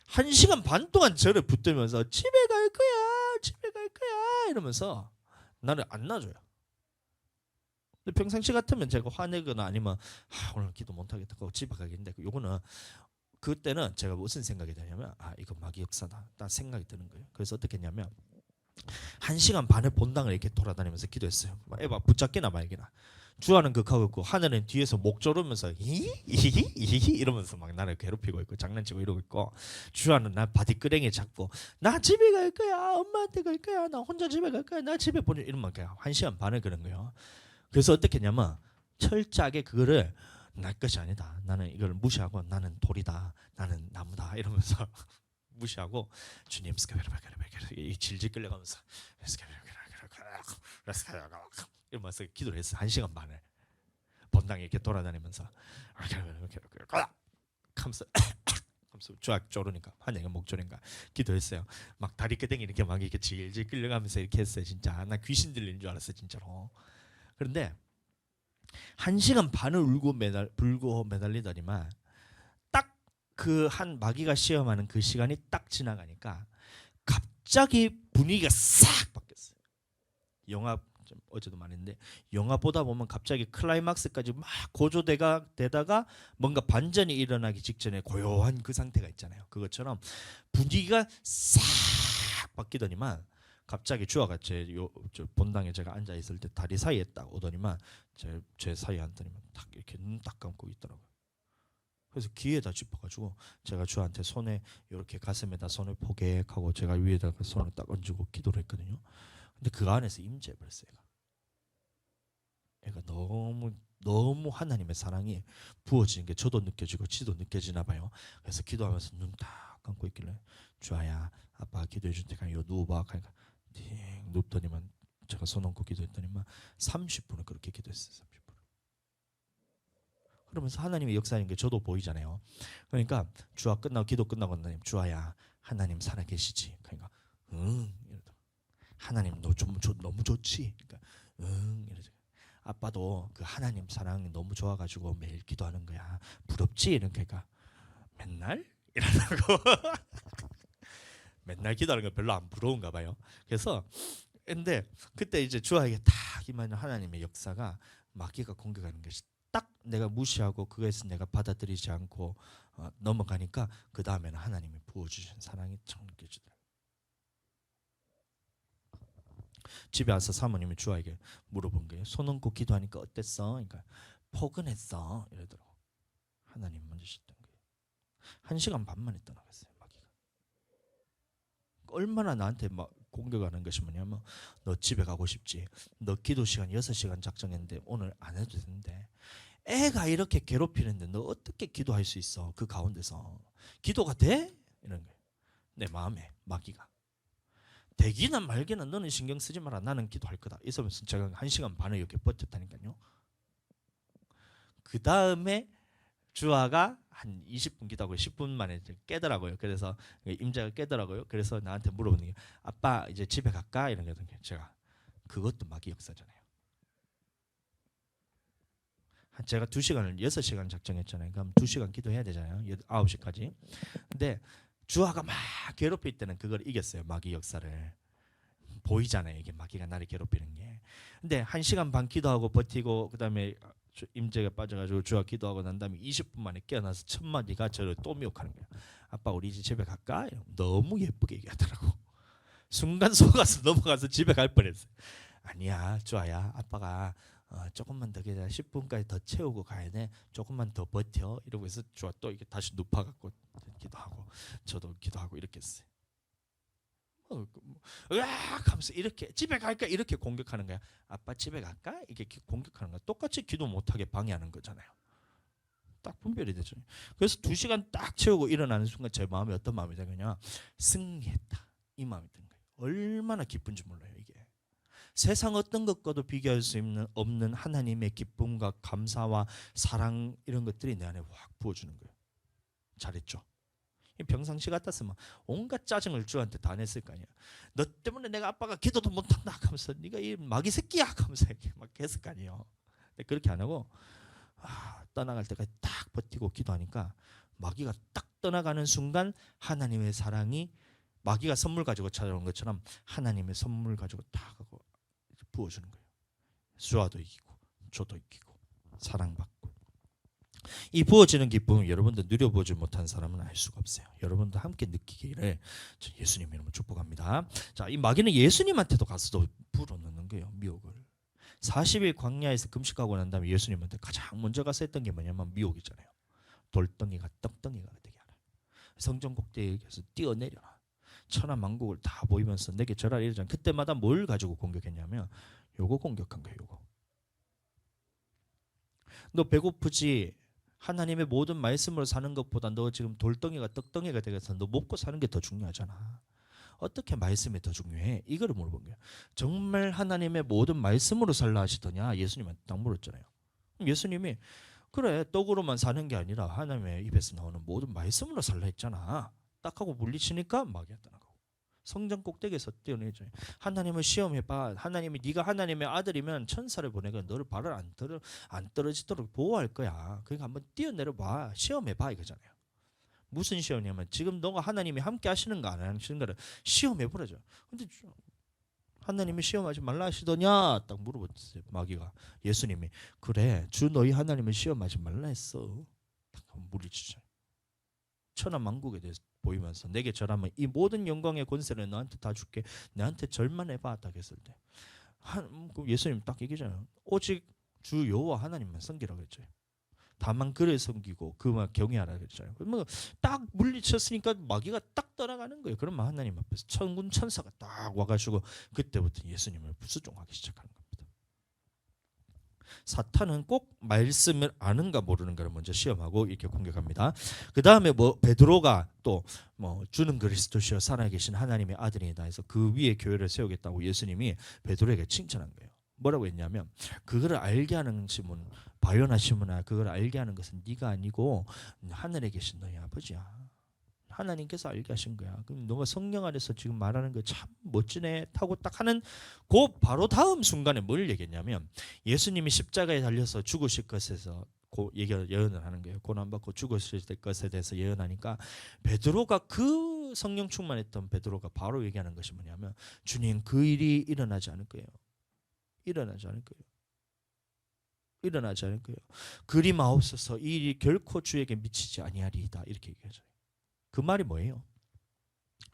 1시간 반 동안 저를 붙들면서 집에 갈 거야, 집에 갈 거야 이러면서 나를 안 놔줘요. 근데 평상시 같으면 제가 화내거나 아니면 오늘 기도 못하겠다 고 집에 가겠는데 요거는 그때는 제가 무슨 생각이 드냐면 이거 마귀 역사다 딱 생각이 드는 거예요. 그래서 어떻게 했냐면 1시간 반을 본당을 이렇게 돌아다니면서 기도했어요. 에바 붙잡기나 말기나. 주하는 극하고 있고 하늘은 뒤에서 목 조르면서 히히히히 이러면서 막 나를 괴롭히고 있고 장난치고 이러고 있고, 주하는 나 바디끄랭이 잡고 나 집에 갈 거야, 엄마한테 갈 거야, 나 혼자 집에 갈 거야, 나 집에 보내, 이러면 그냥 1시간 반을 그런 거예요. 그래서 어떻게 했냐면 철저하게 그거를 날 것이 아니다, 나는 이걸 무시하고 나는 돌이다, 나는 나무다 이러면서 무시하고 주님 질질 끌려가면서 이러면서 기도를 했어요. 1시간 반을 본당에 이렇게 돌아다니면서 하면서 쫙 쪼르니까 한양의 목조인가 기도했어요. 막 다리 끄댕이 이렇게 막 이렇게 질질 끌려가면서 이렇게 했어요. 진짜 나 귀신 들리는 줄 알았어요, 진짜로. 그런데 1시간 반을 불고 매달리더니만 딱 그 한 마귀가 시험하는 그 시간이 딱 지나가니까 갑자기 분위기가 싹 바뀌었어요. 영화 좀 어제도 말했는데 영화 보다 보면 갑자기 클라이막스까지 막 고조되가 되다가 뭔가 반전이 일어나기 직전에 고요한 그 상태가 있잖아요. 그것처럼 분위기가 싹 바뀌더니만 갑자기 주아가 제 본당에 제가 앉아 있을 때 다리 사이에 딱 오더니만 제 사이에 앉더니만 딱 이렇게 눈 딱 감고 있더라고요. 그래서 귀에다 짚어가지고 제가 주한테 손에 이렇게 가슴에다 손을 포개하고 제가 위에다가 손을 딱 얹고 기도를 했거든요. 근데 그 안에서 임재해버렸어요. 애가 너무 하나님의 사랑이 부어지는 게 저도 느껴지고 지도 느껴지나 봐요. 그래서 기도하면서 눈 딱 감고 있길래 주아야, 아빠 기도해 줄 테니까 요 누워봐. 그러니까 띵 눕더니만 제가 손 얹고 기도했더니만 30분을 그렇게 기도했어요. 30분. 그러면서 하나님의 역사인 게 저도 보이잖아요. 그러니까 주아 기도 끝나고 하나님, 주아야 하나님 살아계시지. 그러니까 응 이러더. 하나님 너 좀 너무 좋지. 그러니까 응 이러죠. 아빠도 그 하나님 사랑 너무 좋아가지고 매일 기도하는 거야. 부럽지? 이러니까 맨날 이러고 맨날 기도하는 거 별로 안 부러운가 봐요. 그래서 근데 그때 이제 주아에게 딱 임하는 하나님의 역사가 마귀가 공격하는 것이 딱 내가 무시하고 그것을 내가 받아들이지 않고 넘어가니까 그 다음에는 하나님이 부어주신 사랑이 참 느껴지더라고요. 집에 와서 사모님이 주아에게 물어본 거예요. 손 얹고 기도하니까 어땠어? 그러니까 포근했어 이러더라고. 하나님 만지셨던 거예요. 1시간 반 만에 떠나갔어요, 마귀가. 얼마나 나한테 막 공격하는 것이 뭐냐면 너 집에 가고 싶지? 너 기도 시간 6시간 작정했는데 오늘 안 해도 되는데 애가 이렇게 괴롭히는데 너 어떻게 기도할 수 있어? 그 가운데서 기도가 돼? 이런 거예요. 내 마음에 마귀가. 되기나 말기나 너는 신경 쓰지 마라. 나는 기도할 거다. 이러면서 제가 1시간 반을 이렇게 버텼다니까요. 그 다음에 주아가 한 20분 기도하고 10분 만에 깨더라고요. 그래서 임자가 깨더라고요. 그래서 나한테 물어보는 게 아빠 이제 집에 갈까? 이런 게 제가 그것도 마귀 역사잖아요. 제가 2시간을 6시간 작정했잖아요. 그럼 2시간 기도해야 되잖아요. 9시까지. 근데 주아가 막 괴롭힐 때는 그걸 이겼어요. 마귀 역사를. 보이잖아요. 이게 마귀가 나를 괴롭히는 게. 근데 1시간 반 기도하고 버티고 그다음에 임재가 빠져가지고 주아 기도하고 난 다음에 20분 만에 깨어나서 첫 마디가 저를 또 미혹하는 거야. 아빠 우리 이제 집에 갈까? 너무 예쁘게 얘기하더라고. 순간 속아서 넘어가서 집에 갈 뻔했어요. 아니야 주아야, 아빠가 조금만 더 기다려. 10분까지 더 채우고 가야 돼. 조금만 더 버텨. 이러고 해서 주아 또 이게 다시 눕혀갖고 기도하고 저도 기도하고 이렇게 했어요. 으악 하면서 이렇게 집에 갈까 이렇게 공격하는 거야. 아빠 집에 갈까? 이게 공격하는 거야. 똑같이 기도 못하게 방해하는 거잖아요. 딱 분별이 되죠. 그래서 2시간 딱 채우고 일어나는 순간 제 마음에 어떤 마음이 드냐, 승리했다 이 마음이 드는 거예요. 얼마나 기쁜지 몰라요. 이게 세상 어떤 것과도 비교할 수 없는 하나님의 기쁨과 감사와 사랑, 이런 것들이 내 안에 확 부어주는 거예요. 잘했죠. 평상시 같았으면 온갖 짜증을 주한테 다 냈을 거 아니야. 너 때문에 내가 아빠가 기도도 못한다 하면서 네가 이 마귀 새끼야 하면서 막 했을 거 아니에요. 근데 그렇게 안 하고 떠나갈 때까지 딱 버티고 기도하니까 마귀가 딱 떠나가는 순간 하나님의 사랑이 마귀가 선물 가지고 찾아온 것처럼 하나님의 선물 가지고 딱 하고 부어주는 거예요. 수아도 이기고 조도 익히고 사랑받고 이 부어지는 기쁨을 여러분들 누려보지 못한 사람은 알 수가 없어요. 여러분도 함께 느끼기를 예수님 이름으로 축복합니다. 자, 이 마귀는 예수님한테도 가서도 불어넣는 거예요. 미혹을. 40일 광야에서 금식하고 난 다음에 예수님한테 가장 먼저 가서 했던 게 뭐냐면 미혹이잖아요. 돌덩이가 떡덩이가 되게 하라. 성전 꼭대기에서 뛰어내려라. 천하만국을 다 보이면서 내게 절하라 이러잖아요. 그때마다 뭘 가지고 공격했냐면 요거 공격한 거예요. 요거. 너 배고프지? 하나님의 모든 말씀으로 사는 것보다 너 지금 돌덩이가 떡덩이가 되겠어. 너 먹고 사는 게 더 중요하잖아. 어떻게 말씀이 더 중요해? 이거를 물어본 거예요. 정말 하나님의 모든 말씀으로 살라 하시더냐? 예수님한테 딱 물었잖아요. 예수님이 그래 떡으로만 사는 게 아니라 하나님의 입에서 나오는 모든 말씀으로 살라 했잖아. 딱 하고 물리치니까 마귀가 떠나가고 성전 꼭대기에서 뛰어내잖아요. 하나님을 시험해봐. 하나님이 네가 하나님의 아들이면 천사를 보내고 너를 발을 안 떨어지도록 보호할 거야. 그러니까 한번 뛰어내려봐. 시험해봐 이거잖아요. 무슨 시험이냐면 지금 너가 하나님이 함께 하시는 거 안 하시는 거를 시험해보라죠. 근데 하나님이 시험하지 말라 하시더냐 딱 물어봤어요. 마귀가. 예수님이 그래 주 너희 하나님을 시험하지 말라 했어. 딱 물리치죠. 천하만국에 대해서 보이면서 내게 절하면 이 모든 영광의 권세를 너한테 다 줄게. 내한테 절만 해봐 딱 했을 때 예수님 딱 얘기잖아요. 오직 주 여호와 하나님만 섬기라고 했죠. 다만 그를 섬기고 그만 경외하라 그랬잖아요. 뭐딱 물리쳤으니까 마귀가 딱 떠나가는 거예요. 그러면 하나님 앞에서 천군 천사가 딱 와가지고 그때부터 예수님을 부수종하기 시작하는 겁니다. 사탄은 꼭 말씀을 아는가 모르는가를 먼저 시험하고 이렇게 공격합니다. 그 다음에 뭐 베드로가 또 뭐 주는 그리스도시여 살아계신 하나님의 아들이다 해서 그 위에 교회를 세우겠다고 예수님이 베드로에게 칭찬한 거예요. 뭐라고 했냐면 그거를 알게 하는 시몬 바요나 시몬아 그걸 알게 하는 것은 네가 아니고 하늘에 계신 너희 아버지야. 하나님께서 알게 하신 거야. 그럼 너가 성령 안에서 지금 말하는 거 참 멋지네 하고 딱 하는 그 바로 다음 순간에 뭘 얘기했냐면 예수님이 십자가에 달려서 죽으실 것에서 예언을 하는 거예요. 고난받고 죽으실 것에 대해서 예언하니까 베드로가 그 성령 충만했던 베드로가 바로 얘기하는 것이 뭐냐면 주님 그 일이 일어나지 않을 거예요. 일어나지 않을 거예요. 일어나지 않을 거예요. 그리 마옵소서 이 일이 결코 주에게 미치지 아니하리이다 이렇게 얘기하죠. 그 말이 뭐예요?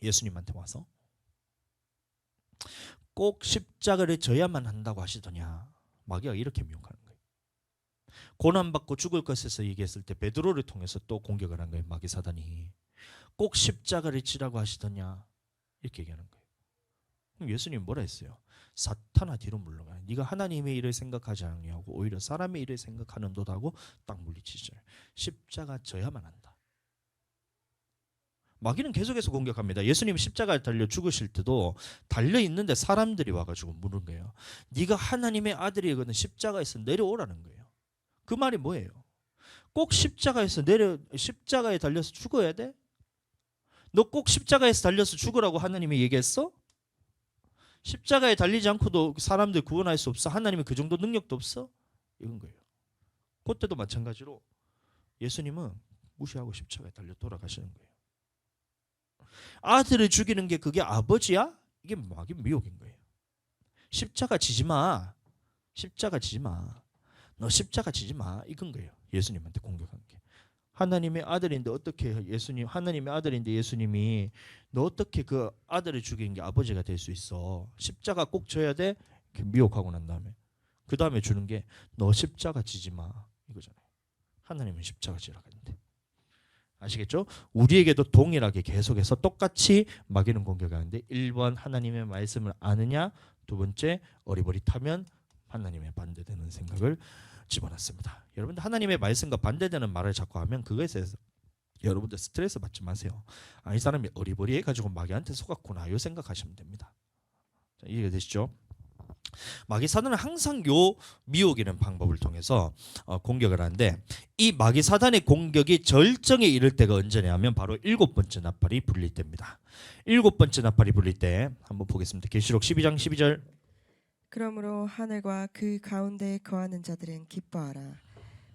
예수님한테 와서 꼭 십자가를 져야만 한다고 하시더냐. 마귀가 이렇게 미혹하는 거예요. 고난받고 죽을 것에서 얘기했을 때 베드로를 통해서 또 공격을 한 거예요. 마귀 사단이. 꼭 십자가를 지라고 하시더냐. 이렇게 얘기하는 거예요. 그럼 예수님이 뭐라 했어요? 사탄아 뒤로 물러가. 네가 하나님의 일을 생각하지 아니하고 오히려 사람의 일을 생각하는도다고 딱 물리치죠. 십자가 져야만 한다. 마귀는 계속해서 공격합니다. 예수님이 십자가에 달려 죽으실 때도 달려 있는데 사람들이 와가지고 물은 거예요. 네가 하나님의 아들이거든 십자가에서 내려오라는 거예요. 그 말이 뭐예요? 꼭 십자가에 달려서 죽어야 돼? 너 꼭 십자가에서 달려서 죽으라고 하나님이 얘기했어? 십자가에 달리지 않고도 사람들 구원할 수 없어? 하나님이 그 정도 능력도 없어? 이건 거예요. 그때도 마찬가지로 예수님은 무시하고 십자가에 달려 돌아가시는 거예요. 아들을 죽이는 게 그게 아버지야? 이게 마귀 미혹인 거예요. 십자가 지지 마. 십자가 지지 마. 너 십자가 지지 마. 이건 거예요. 예수님한테 공격한 게. 하나님의 아들인데 어떻게 하나님의 아들인데 예수님이 너 어떻게 그 아들을 죽이는 게 아버지가 될 수 있어? 십자가 꼭 져야 돼? 이렇게 미혹하고 난 다음에 그 다음에 주는 게 너 십자가 지지 마 이거잖아요. 하나님은 십자가 지라고 했는데 아시겠죠? 우리에게도 동일하게 계속해서 똑같이 마귀는 공격하는데 1번 하나님의 말씀을 아느냐, 두 번째 어리버리타면 하나님의 반대되는 생각을 집어넣습니다. 여러분들 하나님의 말씀과 반대되는 말을 자꾸 하면 그것에 대해서 여러분들 스트레스 받지 마세요. 이 사람이 어리버리해가지고 마귀한테 속았구나 이 생각하시면 됩니다. 자, 이해가 되시죠? 마귀 사단은 항상 요 미혹이라는 방법을 통해서 공격을 하는데 이 마귀 사단의 공격이 절정에 이를 때가 언제냐면 바로 7번째 나팔이 불릴 때입니다. 7번째 나팔이 불릴 때 한번 보겠습니다. 계시록 12장 12절 그러므로 하늘과 그 가운데에 거하는 자들은 기뻐하라.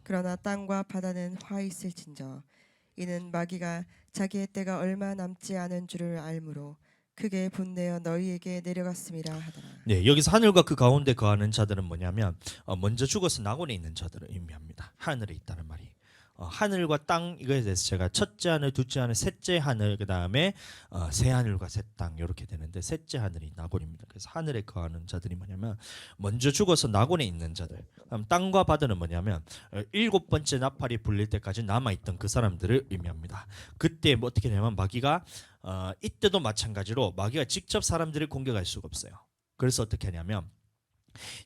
그러나 땅과 바다는 화 있을진저 이는 마귀가 자기의 때가 얼마 남지 않은 줄을 알므로 크게 분내어 너희에게 내려갔음이라 하더라. 네, 여기서 하늘과 그 가운데 거하는 자들은 뭐냐면 먼저 죽어서 낙원에 있는 자들을 의미합니다. 하늘에 있다는 말이. 하늘과 땅 이거에 대해서 제가 첫째 하늘, 둘째 하늘, 셋째 하늘 그다음에 새 하늘과 새 땅 이렇게 되는데 셋째 하늘이 낙원입니다. 그래서 하늘에 거하는 자들이 뭐냐면 먼저 죽어서 낙원에 있는 자들. 그럼 땅과 바다는 뭐냐면 일곱 번째 나팔이 불릴 때까지 남아 있던 그 사람들을 의미합니다. 그때 뭐 어떻게 되냐면 마귀가 이때도 마찬가지로 마귀가 직접 사람들을 공격할 수가 없어요. 그래서 어떻게 하냐면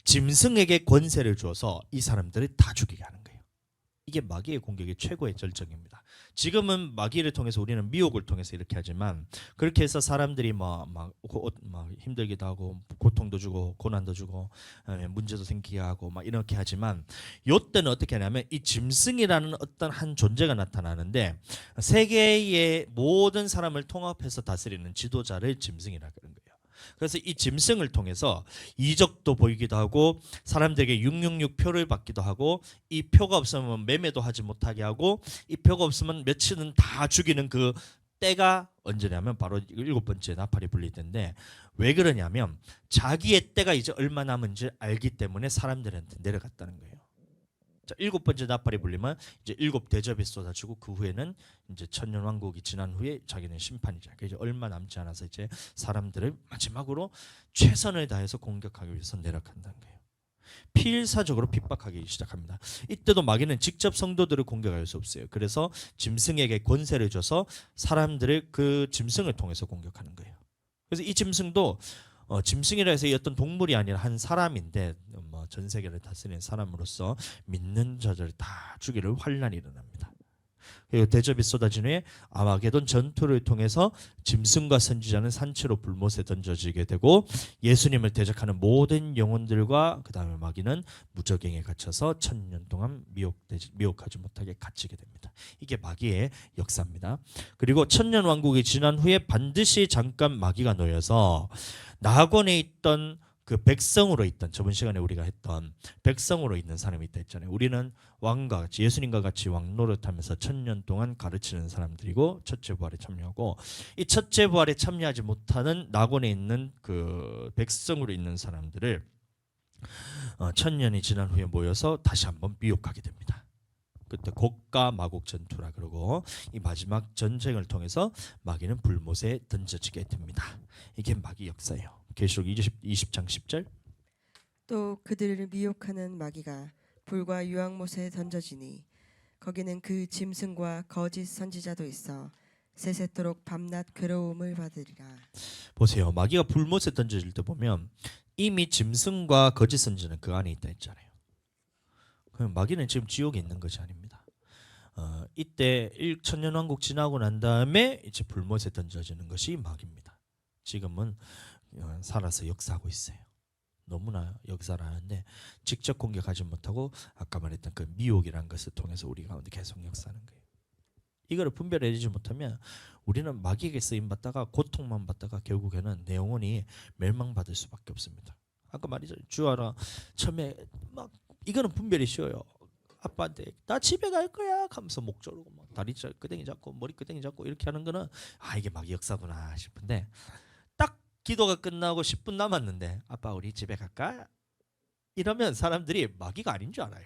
짐승에게 권세를 주어서 이 사람들을 다 죽이게 하는 거예요. 이게 마귀의 공격의 최고의 절정입니다. 지금은 마귀를 통해서 우리는 미혹을 통해서 이렇게 하지만 그렇게 해서 사람들이 막 힘들기도 하고 고통도 주고 고난도 주고 문제도 생기게 하고 막 이렇게 하지만 요때는 어떻게 하냐면 이 짐승이라는 어떤 한 존재가 나타나는데 세계의 모든 사람을 통합해서 다스리는 지도자를 짐승이라 그런 거예요. 그래서 이 짐승을 통해서 이적도 보이기도 하고 사람들에게 666 표를 받기도 하고 이 표가 없으면 매매도 하지 못하게 하고 이 표가 없으면 며칠은 다 죽이는 그 때가 언제냐면 바로 일곱 번째 나팔이 불릴 때인데 왜 그러냐면 자기의 때가 이제 얼마 남은지 알기 때문에 사람들한테 내려갔다는 거예요. 자, 일곱 번째 나팔이 불리면 이제 일곱 대접이 쏟아지고 그 후에는 이제 천년 왕국이 지난 후에 자기는 심판이죠. 그래서 얼마 남지 않아서 이제 사람들을 마지막으로 최선을 다해서 공격하기 위해서 내려간다는 거예요. 필사적으로 핍박하기 시작합니다. 이때도 마귀는 직접 성도들을 공격할 수 없어요. 그래서 짐승에게 권세를 줘서 사람들을 그 짐승을 통해서 공격하는 거예요. 그래서 이 짐승도 짐승이라 해서 어떤 동물이 아니라 한 사람인데 전 세계를 다스리는 사람으로서 믿는 자들을 다 죽이는 환란이 일어납니다. 그리고 대접이 쏟아진 후에 아마게돈 전투를 통해서 짐승과 선지자는 산채로 불못에 던져지게 되고 예수님을 대적하는 모든 영혼들과 그 다음에 마귀는 무저갱에 갇혀서 1000년 동안 미혹하지 못하게 갇히게 됩니다. 이게 마귀의 역사입니다. 그리고 1000년 왕국이 지난 후에 반드시 잠깐 마귀가 놓여서 낙원에 있던 그 백성으로 있던 저번 시간에 우리가 했던 백성으로 있는 사람이 있다 했잖아요. 우리는 왕과 같이 예수님과 같이 왕노릇하면서 1000년 동안 가르치는 사람들이고 첫째 부활에 참여하고 이 첫째 부활에 참여하지 못하는 낙원에 있는 그 백성으로 있는 사람들을 1000년이 지난 후에 모여서 다시 한번 미혹하게 됩니다. 그때 곡과 마곡 전투라 그러고 이 마지막 전쟁을 통해서 마귀는 불못에 던져지게 됩니다. 이게 마귀 역사예요. 계시록 20장 10절. 또 그들을 미혹하는 마귀가 불과 유황못에 던져지니 거기는 그 짐승과 거짓 선지자도 있어 세세토록 밤낮 괴로움을 받으리라. 보세요. 마귀가 불못에 던져질 때 보면 이미 짐승과 거짓 선지자는 그 안에 있다 했잖아요. 그럼 마귀는 지금 지옥에 있는 것이 아닙니다. 이때 1000년 왕국 지나고 난 다음에 이제 불못에 던져지는 것이 마귀입니다. 지금은 살아서 역사하고 있어요. 너무나 역사를 하는데 직접 공격하지 못하고 아까 말했던 그 미혹이라는 것을 통해서 우리 가운데 계속 역사하는 거예요. 이거를 분별해내지 못하면 우리는 마귀에게 쓰임 받다가 고통만 받다가 결국에는 내 영혼이 멸망받을 수밖에 없습니다. 아까 말이죠. 주하라 처음에 막 이거는 분별이 쉬워요. 아빠한테 나 집에 갈 거야 하면서 목 조르고 막 다리 끄댕이 잡고 머리 끄댕이 잡고 이렇게 하는 거는 이게 마귀 역사구나 싶은데 딱 기도가 끝나고 10분 남았는데 아빠 우리 집에 갈까? 이러면 사람들이 마귀가 아닌 줄 알아요.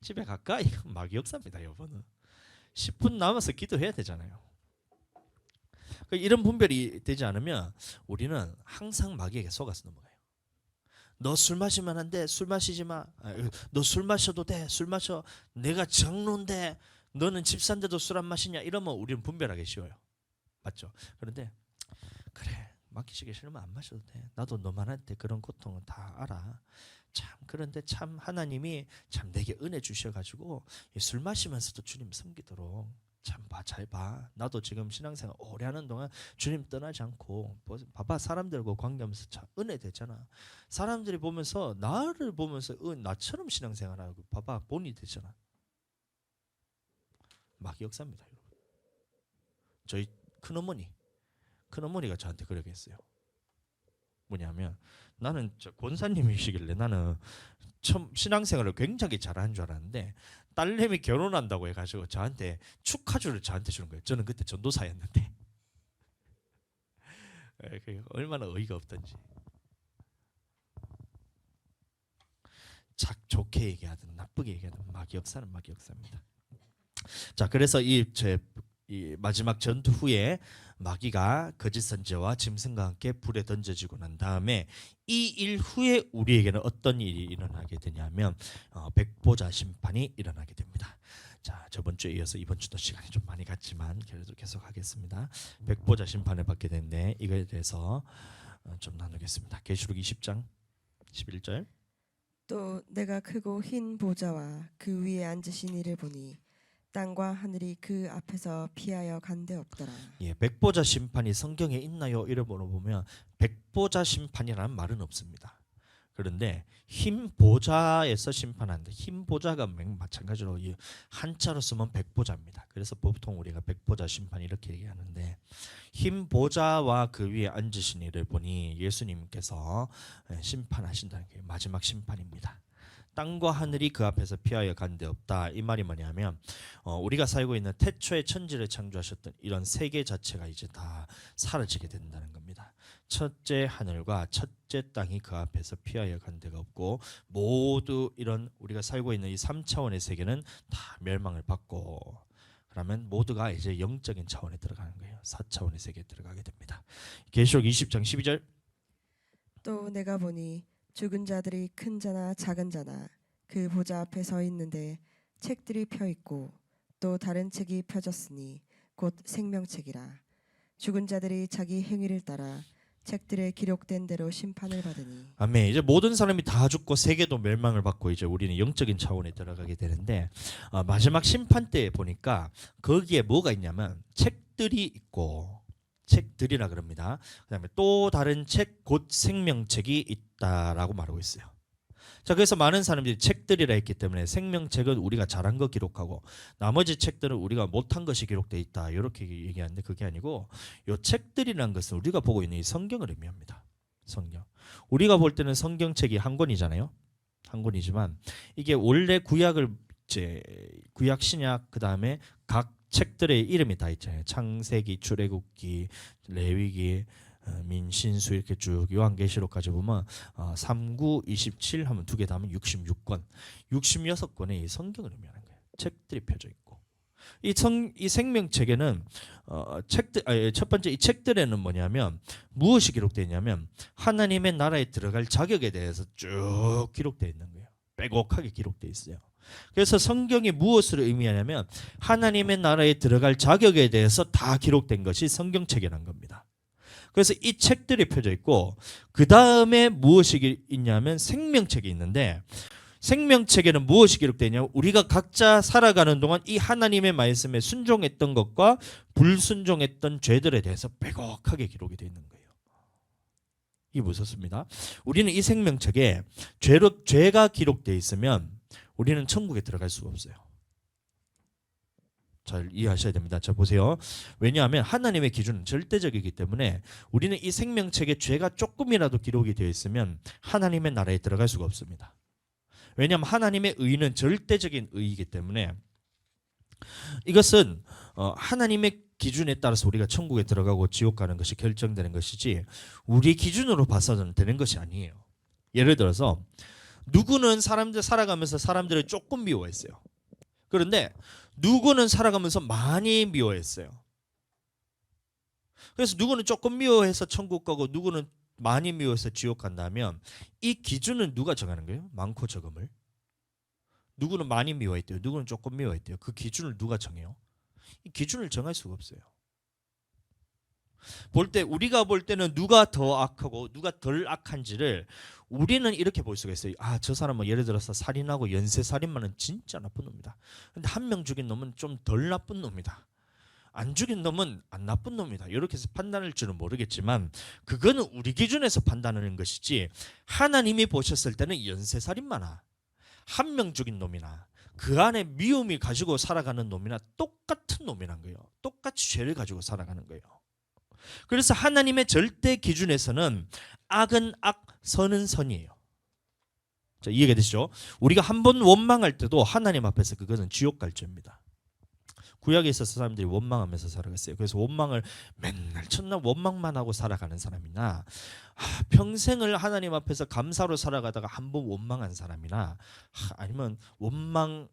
집에 갈까? 이건 마귀 역사입니다. 여러분은 10분 남아서 기도해야 되잖아요. 이런 분별이 되지 않으면 우리는 항상 마귀에게 속아서 넘어가요. 너 술 마시면 안 돼. 술 마시지 마. 너 술 마셔도 돼. 술 마셔. 내가 장로인데 너는 집사인데도 술 안 마시냐? 이러면 우리는 분별하기 쉬워요. 맞죠? 그런데 그래 맡기시기 싫으면 안 마셔도 돼. 나도 너만한테 그런 고통은 다 알아. 참 그런데 참 하나님이 참 내게 은혜 주셔가지고 술 마시면서도 주님 섬기도록 참 잘 봐. 나도 지금 신앙생활 오래 하는 동안 주님 떠나지 않고 봐봐 사람들과 관계하면서 참 은혜 되잖아. 사람들이 보면서 나를 보면서 나처럼 신앙생활하고 봐봐 본이 되잖아. 마귀 역사입니다. 여러분. 저희 큰어머니가 저한테 그렇게 했어요. 뭐냐면 나는 권사님이시길래 나는 처음 신앙생활을 굉장히 잘하는 줄 알았는데 딸내미 결혼한다고 해가지고 저한테 축하주를 저한테 주는 거예요. 저는 그때 전도사였는데 얼마나 어이가 없던지. 좋게 얘기하든 나쁘게 얘기하든 마귀역사는 마귀역사입니다. 자, 그래서 이 마지막 전투 후에 마귀가 거짓 선지자와 짐승과 함께 불에 던져지고 난 다음에 이 일 후에 우리에게는 어떤 일이 일어나게 되냐면 백보자 심판이 일어나게 됩니다. 자, 저번 주에 이어서 이번 주도 시간이 좀 많이 갔지만 그래도 계속 하겠습니다. 백보자 심판을 받게 되는데 이거에 대해서 좀 나누겠습니다. 계시록 20장 11절. 또 내가 크고 흰 보좌와 그 위에 앉으신 이를 보니 땅과 하늘이 그 앞에서 피하여 간데 없더라. 예, 백보자 심판이 성경에 있나요? 이를 보면 백보자 심판이라는 말은 없습니다. 그런데 흰 보좌에서 심판하는데 흰 보좌가 마찬가지로 이 한자로 쓰면 백보자입니다. 그래서 보통 우리가 백보자 심판 이렇게 얘기하는데 흰 보좌와 그 위에 앉으신 이를 보니 예수님께서 심판하신다는 게 마지막 심판입니다. 땅과 하늘이 그 앞에서 피하여 간데 없다. 이 말이 뭐냐면 우리가 살고 있는 태초에 천지를 창조하셨던 이런 세계 자체가 이제 다 사라지게 된다는 겁니다. 첫째 하늘과 첫째 땅이 그 앞에서 피하여 간 데가 없고 모두 이런 우리가 살고 있는 이 3차원의 세계는 다 멸망을 받고 그러면 모두가 이제 영적인 차원에 들어가는 거예요. 4차원의 세계에 들어가게 됩니다. 계시록 20장 12절. 또 내가 보니 죽은 자들이 큰 자나 작은 자나 그 보좌 앞에 서 있는데 책들이 펴 있고 또 다른 책이 펴졌으니 곧 생명책이라. 죽은 자들이 자기 행위를 따라 책들에 기록된 대로 심판을 받으니. 아멘. 이제 모든 사람이 다 죽고 세계도 멸망을 받고 이제 우리는 영적인 차원에 들어가게 되는데 마지막 심판 때 보니까 거기에 뭐가 있냐면 책들이 있고 책들이라 그럽니다. 그다음에 또 다른 책 곧 생명책이 있다라고 말하고 있어요. 자, 그래서 많은 사람들이 책들이라 했기 때문에 생명책은 우리가 잘한 거 기록하고 나머지 책들은 우리가 못한 것이 기록되어 있다 이렇게 얘기하는데 그게 아니고 이 책들이라는 것은 우리가 보고 있는 이 성경을 의미합니다. 성경. 우리가 볼 때는 성경책이 한 권이잖아요. 한 권이지만 이게 원래 구약을 이제 구약 신약 그다음에 각 책들의 이름이 다 있잖아요. 창세기, 출애굽기, 레위기, 민신수 이렇게 쭉 요한계시록까지 보면 3, 9, 27 하면 두 개 다 하면 66권, 66권의 이 성경을 의미하는 거예요. 책들이 펴져 있고 이 생명책에는 첫 번째 이 책들에는 뭐냐면 무엇이 기록되어 있냐면 하나님의 나라에 들어갈 자격에 대해서 쭉 기록되어 있는 거예요. 빼곡하게 기록되어 있어요. 그래서 성경이 무엇을 의미하냐면 하나님의 나라에 들어갈 자격에 대해서 다 기록된 것이 성경책이라는 겁니다. 그래서 이 책들이 펴져 있고 그 다음에 무엇이 있냐면 생명책이 있는데 생명책에는 무엇이 기록되어 있냐면 우리가 각자 살아가는 동안 이 하나님의 말씀에 순종했던 것과 불순종했던 죄들에 대해서 빼곡하게 기록이 되어 있는 거예요. 이게 무섭습니다. 우리는 이 생명책에 죄가 기록되어 있으면 우리는 천국에 들어갈 수가 없어요. 잘 이해하셔야 됩니다. 자, 보세요. 왜냐하면 하나님의 기준은 절대적이기 때문에 우리는 이 생명책에 죄가 조금이라도 기록이 되어 있으면 하나님의 나라에 들어갈 수가 없습니다. 왜냐하면 하나님의 의는 절대적인 의이기 때문에 이것은 하나님의 기준에 따라서 우리가 천국에 들어가고 지옥 가는 것이 결정되는 것이지 우리 기준으로 봐서는 되는 것이 아니에요. 예를 들어서 누구는 사람들 살아가면서 사람들을 조금 미워했어요. 그런데 누구는 살아가면서 많이 미워했어요. 그래서 누구는 조금 미워해서 천국 가고 누구는 많이 미워해서 지옥 간다면 이 기준은 누가 정하는 거예요? 많고 적음을. 누구는 많이 미워했대요. 누구는 조금 미워했대요. 그 기준을 누가 정해요? 이 기준을 정할 수가 없어요. 우리가 볼 때는 누가 더 악하고 누가 덜 악한지를 우리는 이렇게 볼 수가 있어요. 저 사람은 예를 들어서 살인하고 연쇄살인마는 진짜 나쁜 놈이다. 근데 한 명 죽인 놈은 좀 덜 나쁜 놈이다. 안 죽인 놈은 안 나쁜 놈이다. 이렇게 해서 판단할 줄은 모르겠지만 그거는 우리 기준에서 판단하는 것이지 하나님이 보셨을 때는 연쇄살인마나 한 명 죽인 놈이나 그 안에 미움이 가지고 살아가는 놈이나 똑같은 놈이란 거예요. 똑같이 죄를 가지고 살아가는 거예요. 그래서 하나님의 절대 기준에서는 악은 악, 선은 선이에요. 자, 이해가 되시죠? 우리가 한 번 원망할 때도 하나님 앞에서 그것은 지옥 갈 죄입니다. 구약에 있어서 사람들이 원망하면서 살아갔어요. 그래서 원망을 맨날 첫날 원망만 하고 살아가는 사람이나 평생을 하나님 앞에서 감사로 살아가다가 한 번 원망한 사람이나 아니면 원망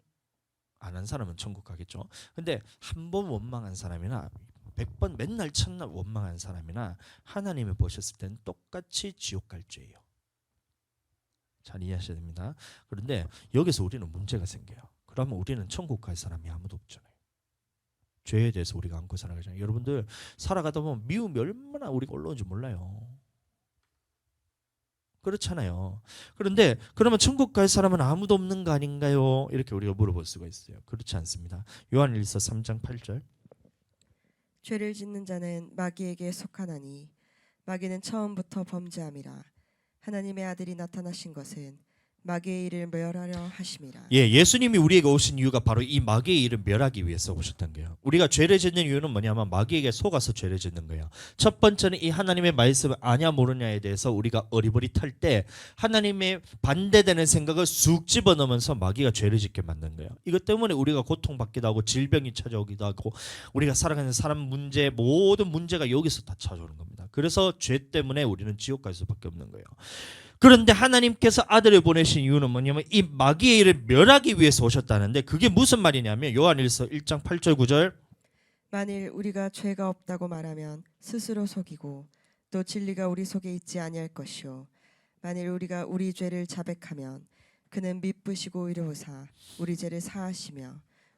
안 한 사람은 천국 가겠죠. 근데 한 번 원망한 사람이나 100번 맨날 첫날 원망한 사람이나 하나님이 보셨을 때는 똑같이 지옥 갈 죄예요. 잘 이해하셔야 됩니다. 그런데 여기서 우리는 문제가 생겨요. 그러면 우리는 천국 갈 사람이 아무도 없잖아요. 죄에 대해서 우리가 안고 살아가잖아요. 여러분들 살아가다 보면 미움이 얼마나 우리가 올라오는지 몰라요. 그렇잖아요. 그런데 그러면 천국 갈 사람은 아무도 없는 거 아닌가요? 이렇게 우리가 물어볼 수가 있어요. 그렇지 않습니다. 요한일서 3장 8절. 죄를 짓는 자는 마귀에게 속하나니 마귀는 처음부터 범죄함이라. 하나님의 아들이 나타나신 것은 마귀의 일을 멸하려 하심이라. 예수님이 우리에게 오신 이유가 바로 이 마귀의 일을 멸하기 위해서 오셨던 거예요. 우리가 죄를 짓는 이유는 뭐냐면 마귀에게 속아서 죄를 짓는 거예요. 첫 번째는 이 하나님의 말씀을 아냐 모르냐에 대해서 우리가 어리버리탈 때 하나님의 반대되는 생각을 쑥 집어넣으면서 마귀가 죄를 짓게 만든 거예요. 이것 때문에 우리가 고통받기도 하고 질병이 찾아오기도 하고 우리가 살아가는 사람 문제 모든 문제가 여기서 다 찾아오는 겁니다. 그래서 죄 때문에 우리는 지옥 갈 수밖에 없는 거예요. 그런데 하나님께서 아들을 보내신 이유는 뭐냐면 이 마귀의 일을 멸하기 위해서 오셨다는데 그게 무슨 말이냐면 요한일서 1장 8절 9절. 만일 우리가 죄가 없다고 말하면 스스로 속이고 또 진리가 우리 속에 있지 아니할 것이요 만일 우리가 우리 죄를 자백하면 그는 미쁘시고 의로우사 우리 죄를 사하시며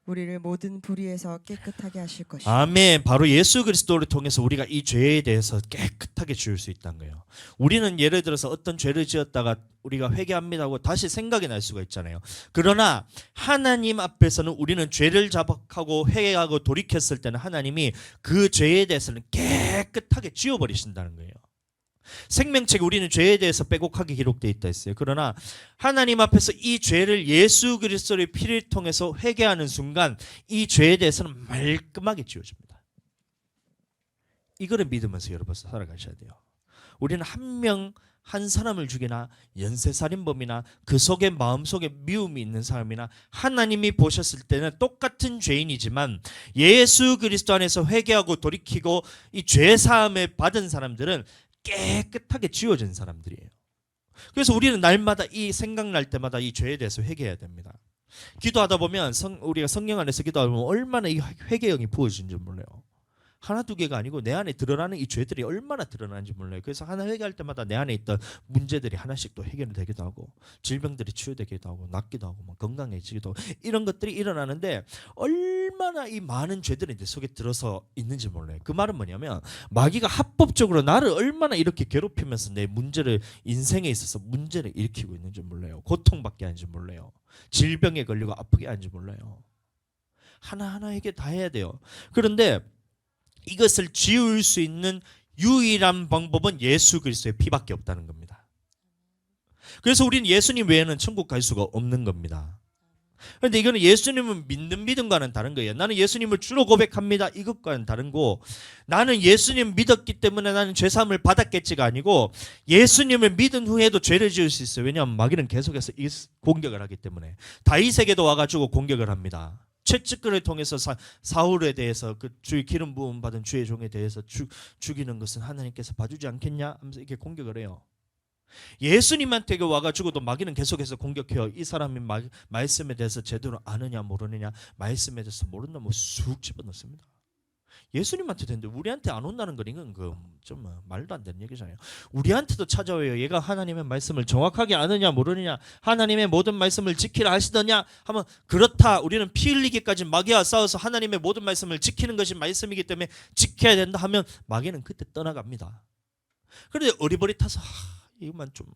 우리를 모든 불의에서 깨끗하게 하실 것이요. 아멘. 바로 예수 그리스도를 통해서 우리가 이 죄에 대해서 깨끗하게 지을 수 있다는 거예요. 우리는 예를 들어서 어떤 죄를 지었다가 우리가 회개합니다 하고 다시 생각이 날 수가 있잖아요. 그러나 하나님 앞에서는 우리는 죄를 자백하고 회개하고 돌이켰을 때는 하나님이 그 죄에 대해서는 깨끗하게 지워버리신다는 거예요. 생명책에 우리는 죄에 대해서 빼곡하게 기록되어 있다 했어요. 그러나 하나님 앞에서 이 죄를 예수 그리스도의 피를 통해서 회개하는 순간 이 죄에 대해서는 말끔하게 지워집니다. 이거를 믿으면서 여러분 살아가셔야 돼요. 우리는 한 사람을 죽이나 연쇄살인범이나 그 속에 마음속에 미움이 있는 사람이나 하나님이 보셨을 때는 똑같은 죄인이지만 예수 그리스도 안에서 회개하고 돌이키고 이 죄사함을 받은 사람들은 깨끗하게 지워진 사람들이에요. 그래서 우리는 날마다 이 생각날 때마다 이 죄에 대해서 회개해야 됩니다. 기도하다 보면 우리가 성령 안에서 기도하다 보면 얼마나 이 회개형이 부어지는지 몰라요. 하나 두 개가 아니고 내 안에 드러나는 이 죄들이 얼마나 드러나는지 몰라요. 그래서 하나 회개할 때마다 내 안에 있던 문제들이 하나씩 또 해결되기도 하고 질병들이 치유되기도 하고 낫기도 하고 막 건강해지기도 하고 이런 것들이 일어나는데 얼마나 이 많은 죄들이 내 속에 들어서 있는지 몰라요. 그 말은 뭐냐면 마귀가 합법적으로 나를 얼마나 이렇게 괴롭히면서 내 문제를 인생에 있어서 문제를 일으키고 있는지 몰라요. 고통받게 하는지 몰라요. 질병에 걸리고 아프게 하는지 몰라요. 하나하나 해결 다 해야 돼요. 그런데 이것을 지울 수 있는 유일한 방법은 예수 그리스도의 피밖에 없다는 겁니다. 그래서 우리는 예수님 외에는 천국 갈 수가 없는 겁니다. 그런데 이거는 예수님을 믿는 믿음과는 다른 거예요. 나는 예수님을 주로 고백합니다. 이것과는 다른 거. 나는 예수님 믿었기 때문에 나는 죄사함을 받았겠지가 아니고 예수님을 믿은 후에도 죄를 지을 수 있어요. 왜냐하면 마귀는 계속해서 공격을 하기 때문에. 다윗에게도 와가지고 공격을 합니다. 채찍근을 통해서 사울에 대해서 그 주의 기름 부음 받은 주의 종에 대해서 죽이는 것은 하나님께서 봐주지 않겠냐 하면서 이렇게 공격을 해요. 예수님한테 와가지고도 마귀는 계속해서 공격해요. 이 사람이 말씀에 대해서 제대로 아느냐 모르느냐 말씀에 대해서 모른다 뭐 쑥 집어넣습니다. 예수님한테 되는데 우리한테 안 온다는 건 이건 좀 말도 안 되는 얘기잖아요. 우리한테도 찾아와요. 얘가 하나님의 말씀을 정확하게 아느냐 모르느냐 하나님의 모든 말씀을 지키라 하시더냐 하면 그렇다. 우리는 피 흘리기까지 마귀와 싸워서 하나님의 모든 말씀을 지키는 것이 말씀이기 때문에 지켜야 된다 하면 마귀는 그때 떠나갑니다. 그런데 어리버리타서 이것만 좀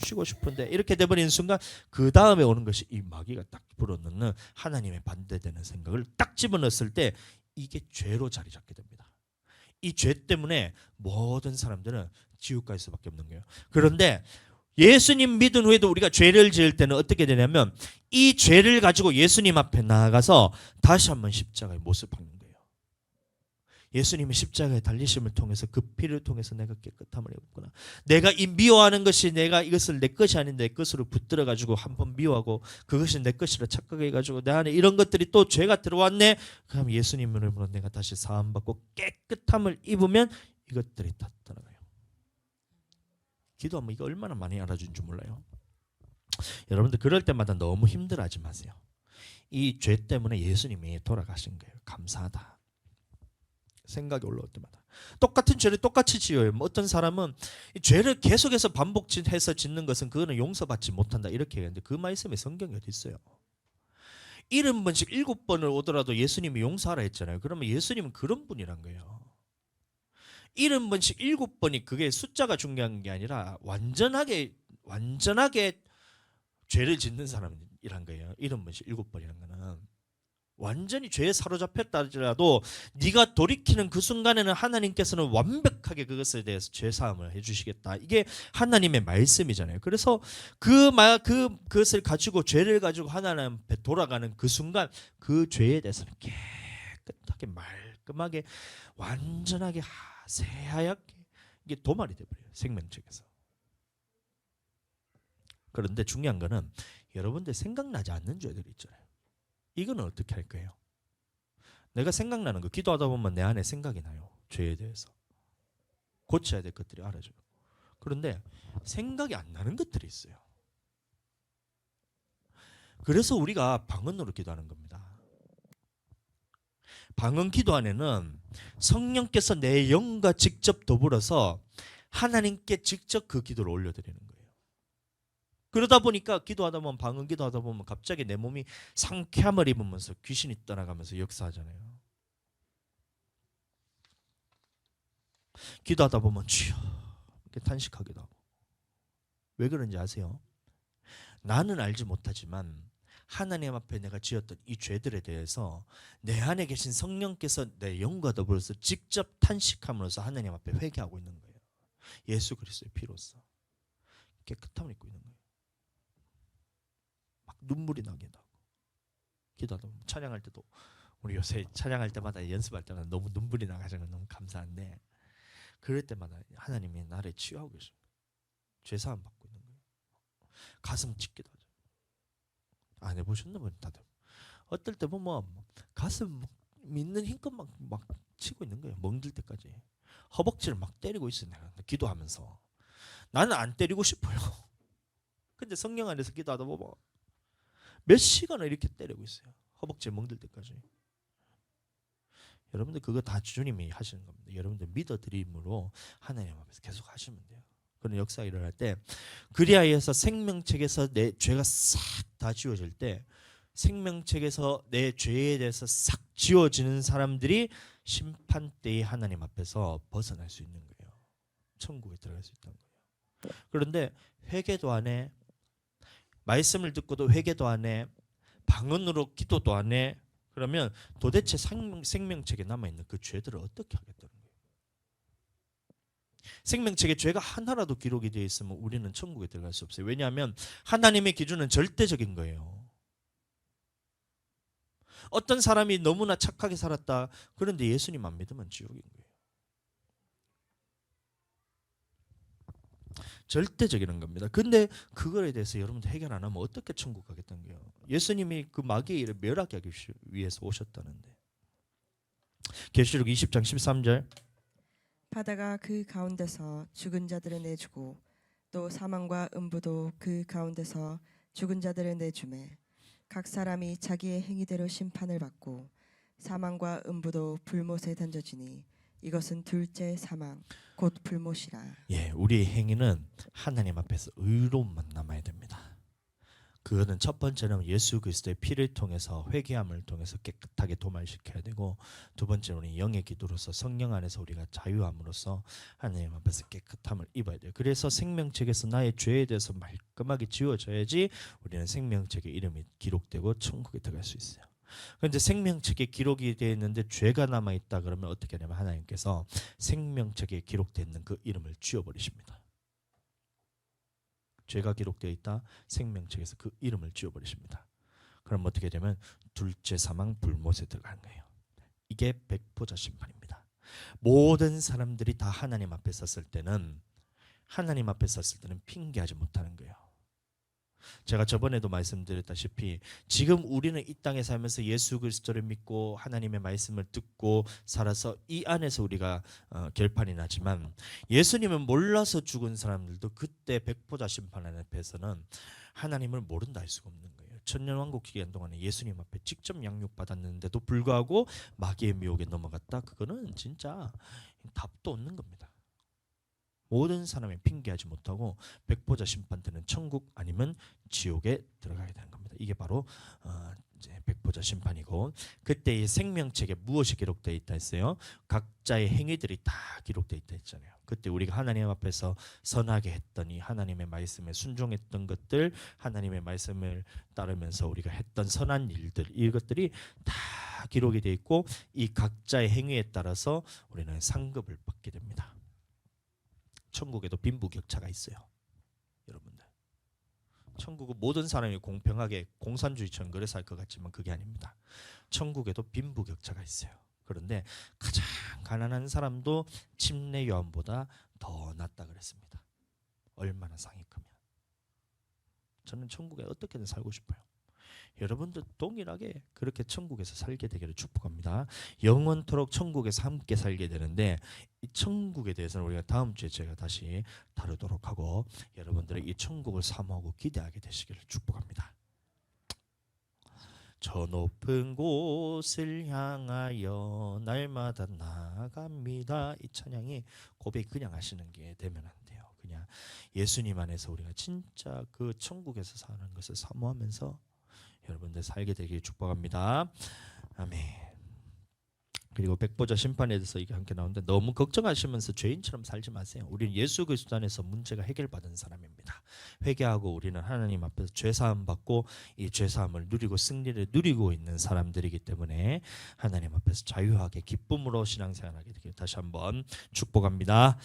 쉬고 싶은데 이렇게 돼버리는 순간 그 다음에 오는 것이 이 마귀가 딱 불어넣는 하나님의 반대되는 생각을 딱 집어넣었을 때 이게 죄로 자리 잡게 됩니다. 이 죄 때문에 모든 사람들은 지옥 갈 수밖에 없는 거예요. 그런데 예수님 믿은 후에도 우리가 죄를 지을 때는 어떻게 되냐면 이 죄를 가지고 예수님 앞에 나아가서 다시 한번 십자가의 못을 박는 거예요. 예수님의 십자가의 달리심을 통해서 그 피를 통해서 내가 깨끗함을 입었구나. 내가 이 미워하는 것이 내가 이것을 내 것이 아닌 내 것으로 붙들어 가지고 한번 미워하고 그것이 내 것이라 착각해 가지고 내 안에 이런 것들이 또 죄가 들어왔네. 그럼 예수님 이름으로 내가 다시 사함 받고 깨끗함을 입으면 이것들이 다 떠나가요. 기도하면 이거 얼마나 많이 알아준 줄 몰라요. 여러분들 그럴 때마다 너무 힘들어하지 마세요. 이 죄 때문에 예수님이 돌아가신 거예요. 감사하다. 생각이 올라올 때마다 똑같은 죄를 똑같이 지어요. 뭐 어떤 사람은 이 죄를 계속해서 반복해서 짓는 것은 그거는 용서받지 못한다 이렇게 얘기하는데 그 말씀에 성경이 어디 있어요? 70번씩 7번을 오더라도 예수님이 용서하라 했잖아요. 그러면 예수님은 그런 분이란 거예요. 70번씩 7번이 그게 숫자가 중요한 게 아니라 완전하게 죄를 짓는 사람이란 거예요. 70번씩 7번이라는 거는 완전히 죄에 사로잡혔다 하더라도 네가 돌이키는 그 순간에는 하나님께서는 완벽하게 그것에 대해서 죄사함을 해주시겠다. 이게 하나님의 말씀이잖아요. 그래서 그것을 가지고 죄를 가지고 하나님 앞에 돌아가는 그 순간 그 죄에 대해서는 깨끗하게 말끔하게 완전하게 새하얗게 이게 도말이 돼버려요. 생명책에서. 그런데 중요한 거는 여러분들 생각나지 않는 죄들이 있잖아요. 이거는 어떻게 할 거예요? 내가 생각나는 거 기도하다 보면 내 안에 생각이 나요. 죄에 대해서. 고쳐야 될 것들이 알아져요. 그런데 생각이 안 나는 것들이 있어요. 그래서 우리가 방언으로 기도하는 겁니다. 방언 기도 안에는 성령께서 내 영과 직접 더불어서 하나님께 직접 그 기도를 올려드리는 거예요. 그러다 보니까 기도하다 보면 방언 기도하다 보면 갑자기 내 몸이 상쾌함을 입으면서 귀신이 떠나가면서 역사하잖아요. 기도하다 보면 주여 이렇게 탄식하기도 하고. 왜 그런지 아세요? 나는 알지 못하지만 하나님 앞에 내가 지었던 이 죄들에 대해서 내 안에 계신 성령께서 내 영과 더불어서 직접 탄식함으로써 하나님 앞에 회개하고 있는 거예요. 예수 그리스도의 피로써 깨끗함을 입고 있는 거예요. 막 눈물이 나기도 하고. 기도하다 보면 찬양할 때도 우리 요새 찬양할 때마다 연습할 때마다 너무 눈물이 나가지고 너무 감사한데 그럴 때마다 하나님이 나를 치유하고 계십니다. 죄사함 받고 있는 거예요. 가슴 찢기도 하죠. 안 해보셨나 보네 다들. 어떨 때 보면 가슴 믿는 힘껏 막 치고 있는 거예요. 멍들 때까지. 허벅지를 막 때리고 있어요. 내가 기도하면서. 나는 안 때리고 싶어요. 근데 성령 안에서 기도하다 보면 몇 시간을 이렇게 때리고 있어요. 허벅지에 멍들 때까지. 여러분들 그거 다 주님이 하시는 겁니다. 여러분들 믿어드림으로 하나님 앞에서 계속 하시면 돼요. 그런 역사가 일어날 때 그리하여서 생명책에서 내 죄가 싹 다 지워질 때 생명책에서 내 죄에 대해서 싹 지워지는 사람들이 심판 때에 하나님 앞에서 벗어날 수 있는 거예요. 천국에 들어갈 수 있다는 거예요. 그런데 회개도 안 해. 말씀을 듣고도 회개도 안 해. 방언으로 기도도 안 해. 그러면 도대체 생명책에 남아있는 그 죄들을 어떻게 하겠다는 거예요. 생명책에 죄가 하나라도 기록이 되어 있으면 우리는 천국에 들어갈 수 없어요. 왜냐하면 하나님의 기준은 절대적인 거예요. 어떤 사람이 너무나 착하게 살았다. 그런데 예수님 안 믿으면 지옥인 거예요. 절대적인 겁니다. 근데 그거에 대해서 여러분들 해결 안 하면 어떻게 천국 가겠다는 거예요. 예수님이 그 마귀의 일을 멸하게 하기 위해서 오셨다는데. 계시록 20장 13절 바다가 그 가운데서 죽은 자들을 내주고 또 사망과 음부도 그 가운데서 죽은 자들을 내주매 각 사람이 자기의 행위대로 심판을 받고 사망과 음부도 불못에 던져지니 이것은 둘째 사망 곧 불못이라. 예, 우리의 행위는 하나님 앞에서 의로움만 남아야 됩니다. 그거는 첫 번째는 예수 그리스도의 피를 통해서 회개함을 통해서 깨끗하게 도말시켜야 되고 두 번째는 영의 기도로서 성령 안에서 우리가 자유함으로써 하나님 앞에서 깨끗함을 입어야 돼요. 그래서 생명책에서 나의 죄에 대해서 말끔하게 지워져야지 우리는 생명책에 이름이 기록되고 천국에 들어갈 수 있어요. 그런데 생명책에 기록이 되어 있는데 죄가 남아있다 그러면 어떻게 하냐면 하나님께서 생명책에 기록되어 있는 그 이름을 지워버리십니다. 죄가 기록되어 있다 생명책에서 그 이름을 지워버리십니다. 그럼 어떻게 되면 둘째 사망 불못에 들어가는 거예요. 이게 백보자 심판입니다. 모든 사람들이 다 하나님 앞에 섰을 때는 핑계하지 못하는 거예요. 제가 저번에도 말씀드렸다시피 지금 우리는 이 땅에 살면서 예수 그리스도를 믿고 하나님의 말씀을 듣고 살아서 이 안에서 우리가 결판이 나지만, 예수님을 몰라서 죽은 사람들도 그때 백보자 심판 앞에서는 하나님을 모른다 할 수가 없는 거예요. 천년왕국 기간 동안에 예수님 앞에 직접 양육받았는데도 불구하고 마귀의 미혹에 넘어갔다. 그거는 진짜 답도 없는 겁니다. 모든 사람이 핑계하지 못하고 백보자 심판 때는 천국 아니면 지옥에 들어가게 되는 겁니다. 이게 바로 이제 백보자 심판이고, 그때 이 생명책에 무엇이 기록되어 있다 했어요? 각자의 행위들이 다 기록되어 있다 했잖아요. 그때 우리가 하나님 앞에서 선하게 했더니 하나님의 말씀에 순종했던 것들, 하나님의 말씀을 따르면서 우리가 했던 선한 일들, 이것들이 다 기록이 되어 있고, 이 각자의 행위에 따라서 우리는 상급을 받게 됩니다. 천국에도 빈부격차가 있어요. 여러분들, 천국은 모든 사람이 공평하게 공산주의처럼 그래 살 것 같지만 그게 아닙니다. 천국에도 빈부격차가 있어요. 그런데 가장 가난한 사람도 침례 요한보다 더 낫다 그랬습니다. 얼마나 상이 크면. 저는 천국에 어떻게든 살고 싶어요. 여러분도 동일하게 그렇게 천국에서 살게 되기를 축복합니다. 영원토록 천국에서 함께 살게 되는데, 이 천국에 대해서는 우리가 다음 주에 제가 다시 다루도록 하고, 여러분들의 이 천국을 사모하고 기대하게 되시기를 축복합니다. 저 높은 곳을 향하여 날마다 나아갑니다. 이 찬양이 고백 그냥 하시는 게 되면 안 돼요. 그냥 예수님 안에서 우리가 진짜 그 천국에서 사는 것을 사모하면서 여러분들 살게 되길 축복합니다. 아멘. 그리고 백보자 심판에 대해서 이게 함께 나오는데, 너무 걱정하시면서 죄인처럼 살지 마세요. 우리는 예수 그리스도 안에서 문제가 해결받은 사람입니다. 회개하고 우리는 하나님 앞에서 죄사함 받고 이 죄사함을 누리고 승리를 누리고 있는 사람들이기 때문에 하나님 앞에서 자유하게 기쁨으로 신앙생활하게 되길 다시 한번 축복합니다.